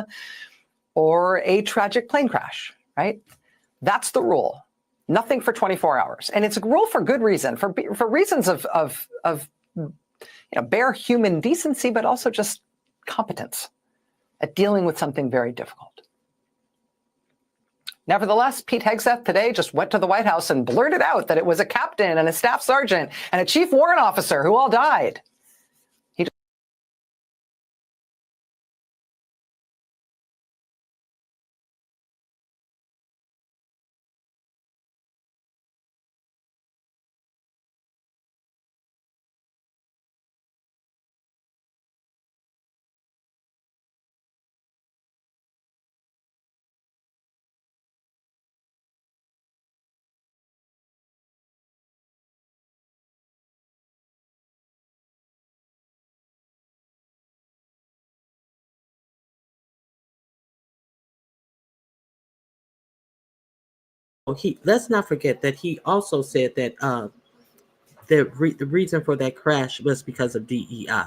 or a tragic plane crash, right? That's the rule. Nothing for 24 hours. And it's a rule for good reason, for reasons of bare human decency, but also just competence at dealing with something very difficult. Nevertheless, Pete Hegseth today just went to the White House and blurted out that it was a captain and a staff sergeant and a chief warrant officer who all died. Let's not forget that he also said that the reason for that crash was because of DEI.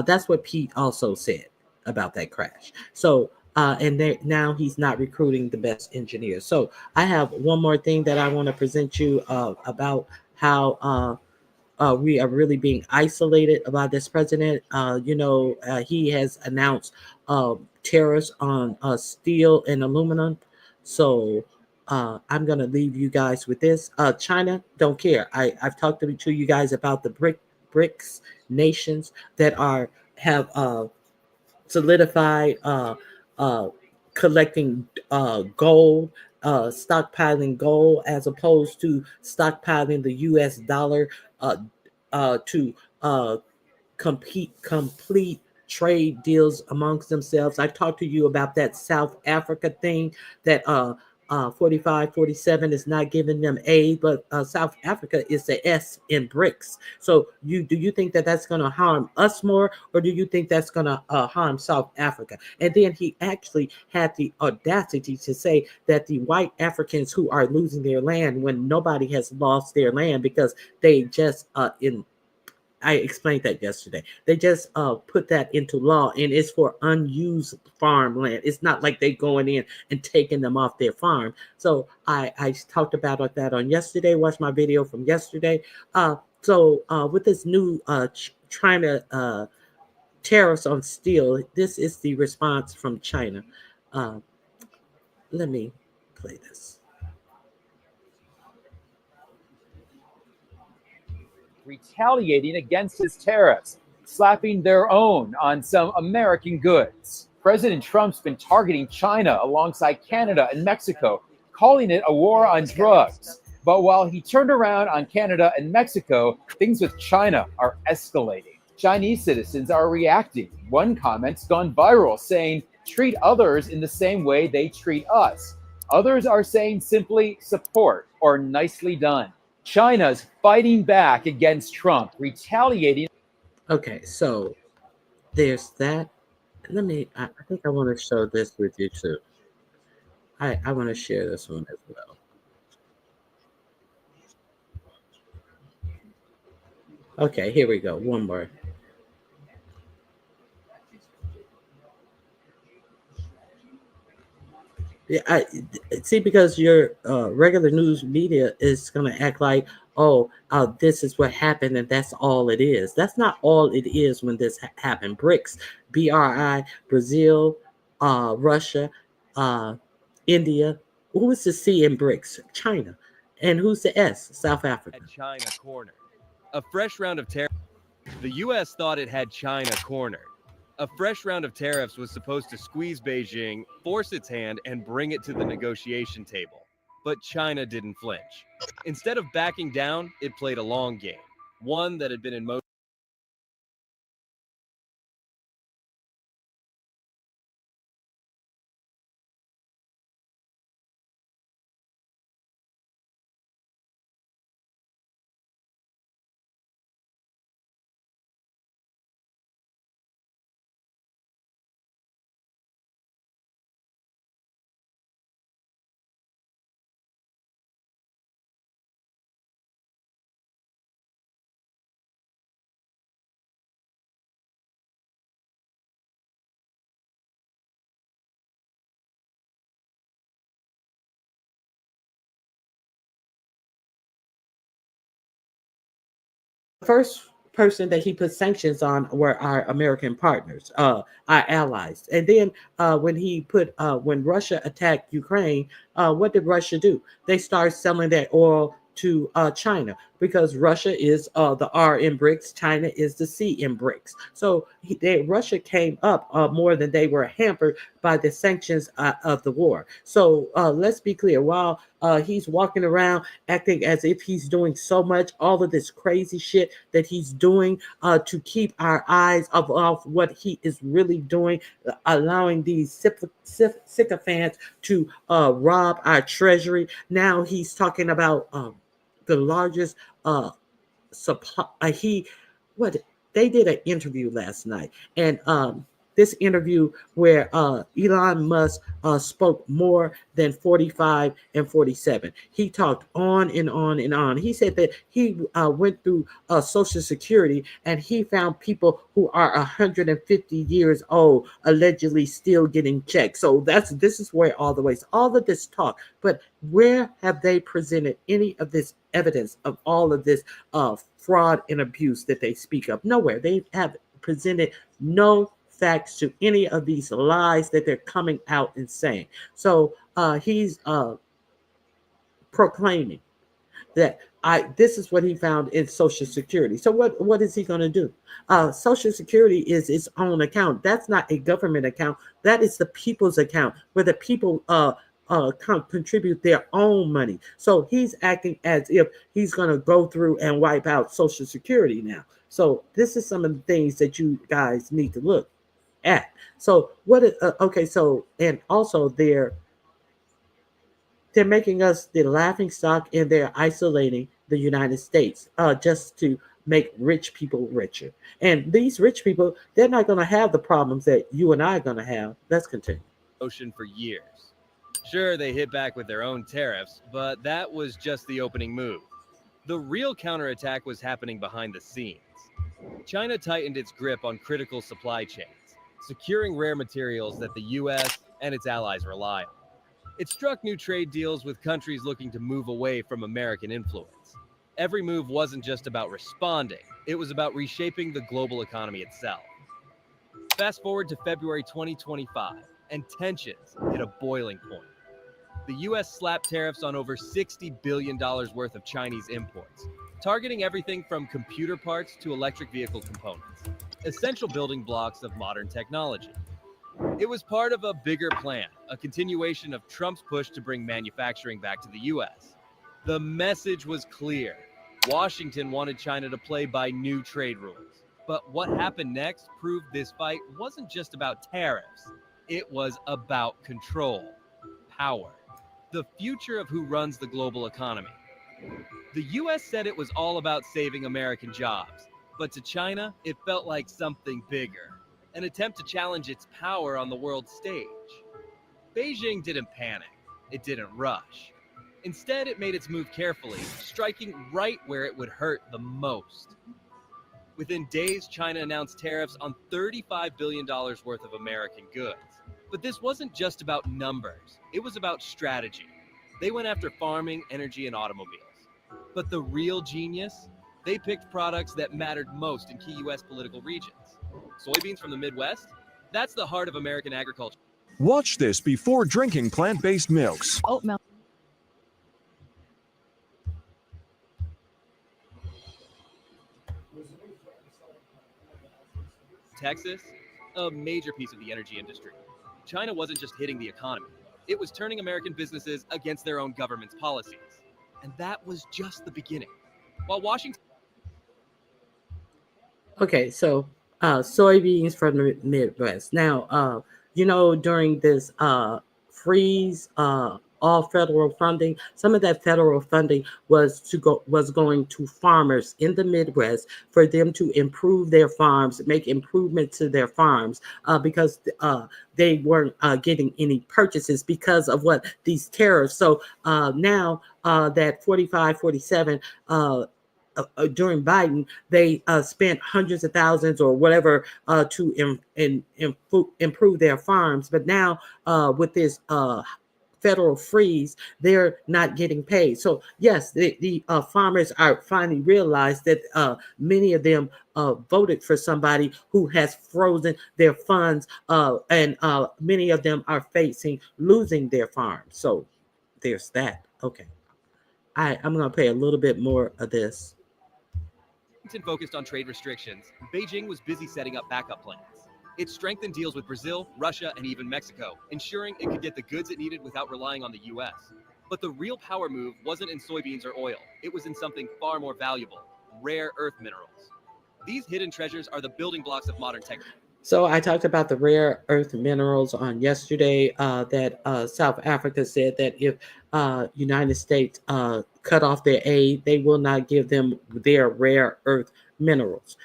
That's what Pete also said about that crash. So now he's not recruiting the best engineers. So I have one more thing that I want to present you about how we are really being isolated by this president. He has announced tariffs on steel and aluminum. So I'm going to leave you guys with this. China don't care. I've talked to you guys about the BRICS nations that have solidified collecting gold, stockpiling gold, as opposed to stockpiling the U.S. dollar to complete trade deals amongst themselves. I talked to you about that South Africa thing that 45-47 is not giving them aid, but South Africa is the S in BRICS. So do you think that that's going to harm us more, or do you think that's going to harm South Africa? And then he actually had the audacity to say that the white Africans who are losing their land when nobody has lost their land because they just I explained that yesterday. They just put that into law, and it's for unused farmland. It's not like they going in and taking them off their farm. So I talked about that on yesterday. Watch my video from yesterday. So with this new China tariffs on steel, this is the response from China. Let me play this. Retaliating against his tariffs, slapping their own on some American goods. President Trump's been targeting China alongside Canada and Mexico, calling it a war on drugs. But while he turned around on Canada and Mexico, things with China are escalating. Chinese citizens are reacting. One comment's gone viral saying, "Treat others in the same way they treat us." Others are saying simply support or nicely done. China's fighting back against Trump, retaliating. Okay, so there's that. I think I want to show this with you too. I want to share this one as well. Okay, here we go. One more. Yeah, I see, because your regular news media is going to act like, oh, this is what happened and that's all it is. That's not all it is when this happened. BRICS, BRI, Brazil, Russia, uh, India. Who is the C in BRICS? China. And who's the S? South Africa. Had China cornered. A fresh round of tariffs. The U.S. thought it had China cornered. A fresh round of tariffs was supposed to squeeze Beijing, force its hand, and bring it to the negotiation table. But China didn't flinch. Instead of backing down, it played a long game, one that had been in motion. First person that he put sanctions on were our American partners, our allies. And then when Russia attacked Ukraine, what did Russia do? They started selling that oil to China, because Russia is the R in BRICS, China is the C in BRICS. So Russia came up more than they were hampered by the sanctions of the war. So let's be clear. While he's walking around acting as if he's doing so much, all of this crazy shit that he's doing to keep our eyes off what he is really doing, allowing these sycophants to rob our treasury. Now he's talking about the largest supply. They did an interview last night, and this interview where Elon Musk spoke more than 45 and 47. He talked on and on and on. He said that he went through Social Security and he found people who are 150 years old allegedly still getting checks. So this is where all of this talk. But where have they presented any of this evidence of all of this fraud and abuse that they speak of? Nowhere. They have presented no facts to any of these lies that they're coming out and saying. So he's proclaiming that this is what he found in Social Security. So what is he going to do? Social Security is its own account. That's not a government account. That is the people's account, where the people contribute their own money. So he's acting as if he's going to go through and wipe out Social Security now. So this is some of the things that you guys need to look at. So and also they're making us the laughing stock, and they're isolating the United States just to make rich people richer. And these rich people, they're not going to have the problems that you and I are going to have. Let's continue. Ocean for years. Sure, they hit back with their own tariffs, but that was just the opening move. The real counterattack was happening behind the scenes. China tightened its grip on critical supply chains, securing rare materials that the US and its allies rely on. It struck new trade deals with countries looking to move away from American influence. Every move wasn't just about responding, it was about reshaping the global economy itself. Fast forward to February 2025, and tensions hit a boiling point. The US slapped tariffs on over $60 billion worth of Chinese imports, targeting everything from computer parts to electric vehicle components, essential building blocks of modern technology. It was part of a bigger plan, a continuation of Trump's push to bring manufacturing back to the US. The message was clear. Washington wanted China to play by new trade rules. But what happened next proved this fight wasn't just about tariffs. It was about control, power, the future of who runs the global economy. The US said it was all about saving American jobs, but to China, it felt like something bigger, an attempt to challenge its power on the world stage. Beijing didn't panic. it didn't rush. Instead, it made its move carefully, striking right where it would hurt the most. Within days, China announced tariffs on $35 billion worth of American goods. But this wasn't just about numbers, it was about strategy. They went after farming, energy, and automobiles. But the real genius? They picked products that mattered most in key U.S. political regions. Soybeans from the Midwest? That's the heart of American agriculture. Watch this before drinking plant-based milks. Oat milk. Texas, a major piece of the energy industry. China wasn't just hitting the economy, it was turning American businesses against their own government's policies. And that was just the beginning. While Washington... Okay, so soybeans from the Midwest. Now, during this freeze, all federal funding, some of that federal funding was going to farmers in the Midwest for them to improve their farms, make improvements to their farms, because they weren't getting any purchases because of what these tariffs. So now that 45, 47, during Biden, they spent hundreds of thousands or whatever to improve their farms. But now with this federal freeze, they're not getting paid. So yes, the farmers are finally realized that many of them voted for somebody who has frozen their funds, and many of them are facing losing their farms. So there's that. Okay. I'm going to play a little bit more of this. Focused on trade restrictions, Beijing was busy setting up backup plans. It strengthened deals with Brazil, Russia, and even Mexico, ensuring it could get the goods it needed without relying on the U.S. But the real power move wasn't in soybeans or oil. It was in something far more valuable: rare earth minerals. These hidden treasures are the building blocks of modern tech. So I talked about the rare earth minerals on yesterday, that South Africa said that if United States cut off their aid, they will not give them their rare earth minerals.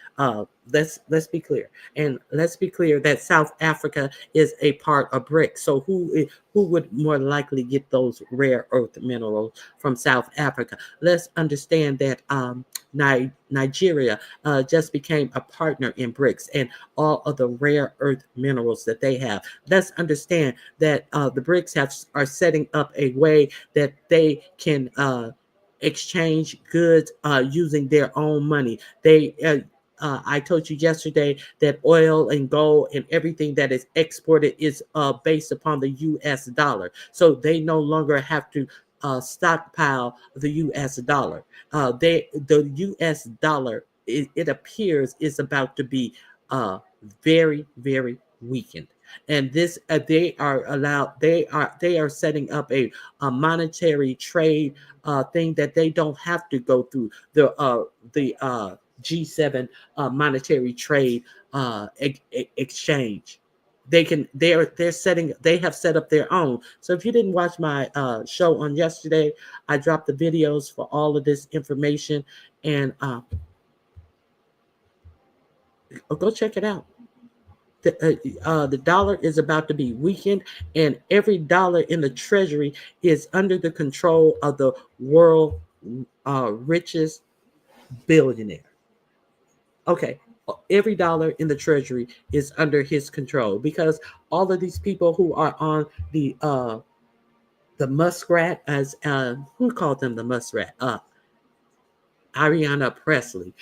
Let's be clear, and let's be clear that South Africa is a part of BRICS. So who would more likely get those rare earth minerals from South Africa? Let's understand that Nigeria just became a partner in BRICS, and all of the rare earth minerals that they have. Let's understand that the BRICS are setting up a way that they can exchange goods using their own money. I told you yesterday that oil and gold and everything that is exported is based upon the U.S. dollar. So they no longer have to stockpile the U.S. dollar. The U.S. dollar, it appears, is about to be very, very weakened. And this they are setting up a monetary trade thing that they don't have to go through the G7 monetary trade exchange. They have set up their own. So if you didn't watch my show on yesterday, I dropped the videos for all of this information, and go check it out. The dollar is about to be weakened, and every dollar in the treasury is under the control of the world richest billionaire. Okay, every dollar in the treasury is under his control, because all of these people who are on the muskrat, as who called them the muskrat? Ariana Presley,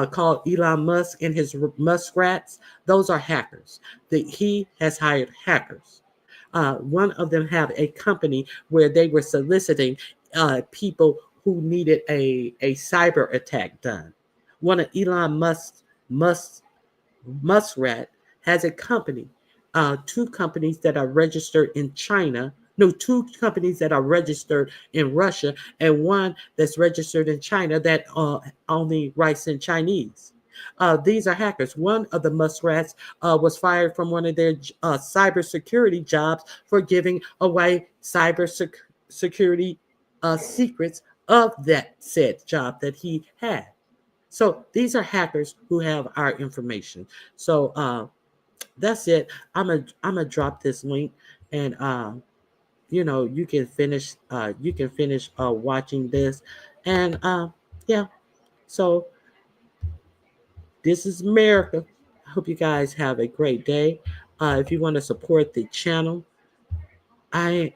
called Elon Musk and his muskrats. Those are hackers. He has hired hackers. One of them had a company where they were soliciting people who needed a cyber attack done. One of Elon Muskrat has a company, two companies that are registered in China. No, two companies that are registered in Russia, and one that's registered in China that only writes in Chinese. These are hackers. One of the muskrats was fired from one of their cybersecurity jobs for giving away cybersecurity secrets of that said job that he had. So these are hackers who have our information. So that's it. I'm gonna drop this link, and you can finish watching this. And yeah, so this is America. I hope you guys have a great day. If you want to support the channel, I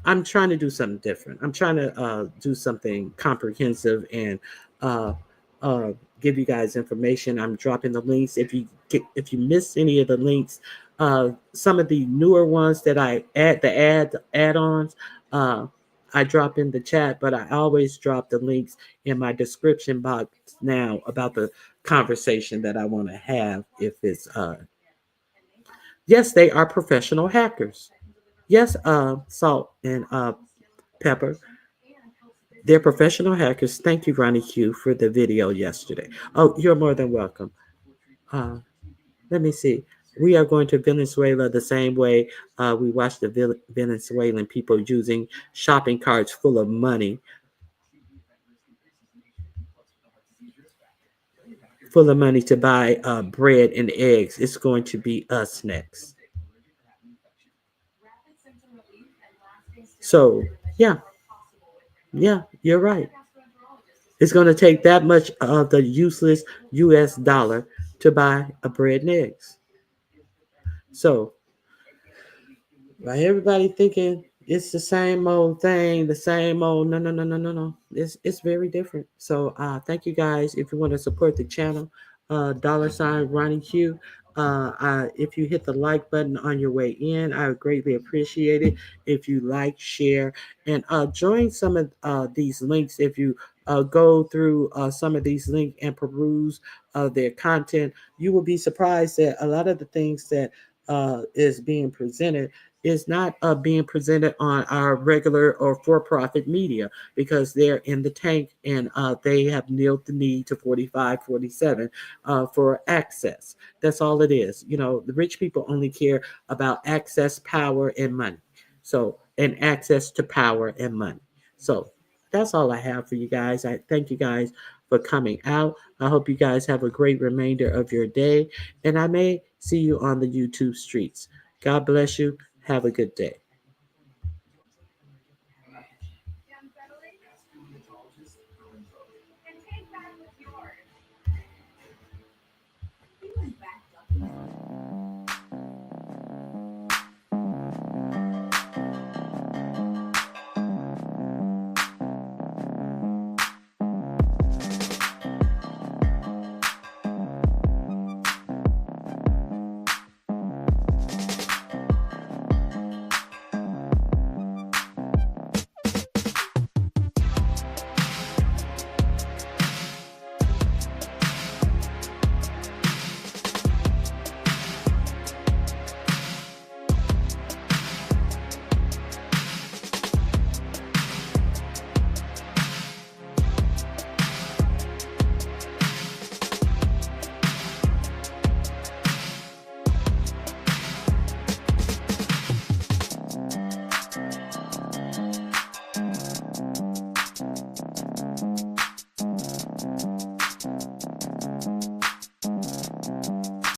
I'm trying to do something different. I'm trying to do something comprehensive and uh, uh, give you guys information. I'm dropping the links. If you miss any of the links, some of the newer ones that I add-ons, I drop in the chat. But I always drop the links in my description box now about the conversation that I want to have. If it's yes, they are professional hackers. Yes, Salt and Pepper. They're professional hackers. Thank you, Ronnie Q, for the video yesterday. Oh, you're more than welcome. Uh, Let me see. We are going to Venezuela the same way we watched the Venezuelan people using shopping carts full of money, to buy bread and eggs. It's going to be us next. So, yeah, you're right. It's going to take that much of the useless U.S. dollar to buy a bread and eggs. So, right, everybody thinking it's the same old thing, the same old. No, no, no, no, no, no. It's very different. So, thank you guys. If you want to support the channel, $ Ronnie Q. If you hit the like button on your way in, I would greatly appreciate it. If you like, share, and join some of these links. If you go through some of these links and peruse their content, you will be surprised that a lot of the things that is being presented is not being presented on our regular or for-profit media, because they're in the tank and they have nilled the need to 45, 47 for access. That's all it is. The rich people only care about access, power, and money. So, and access to power and money. So that's all I have for you guys. I thank you guys for coming out. I hope you guys have a great remainder of your day, and I may see you on the YouTube streets. God bless you. Have a good day.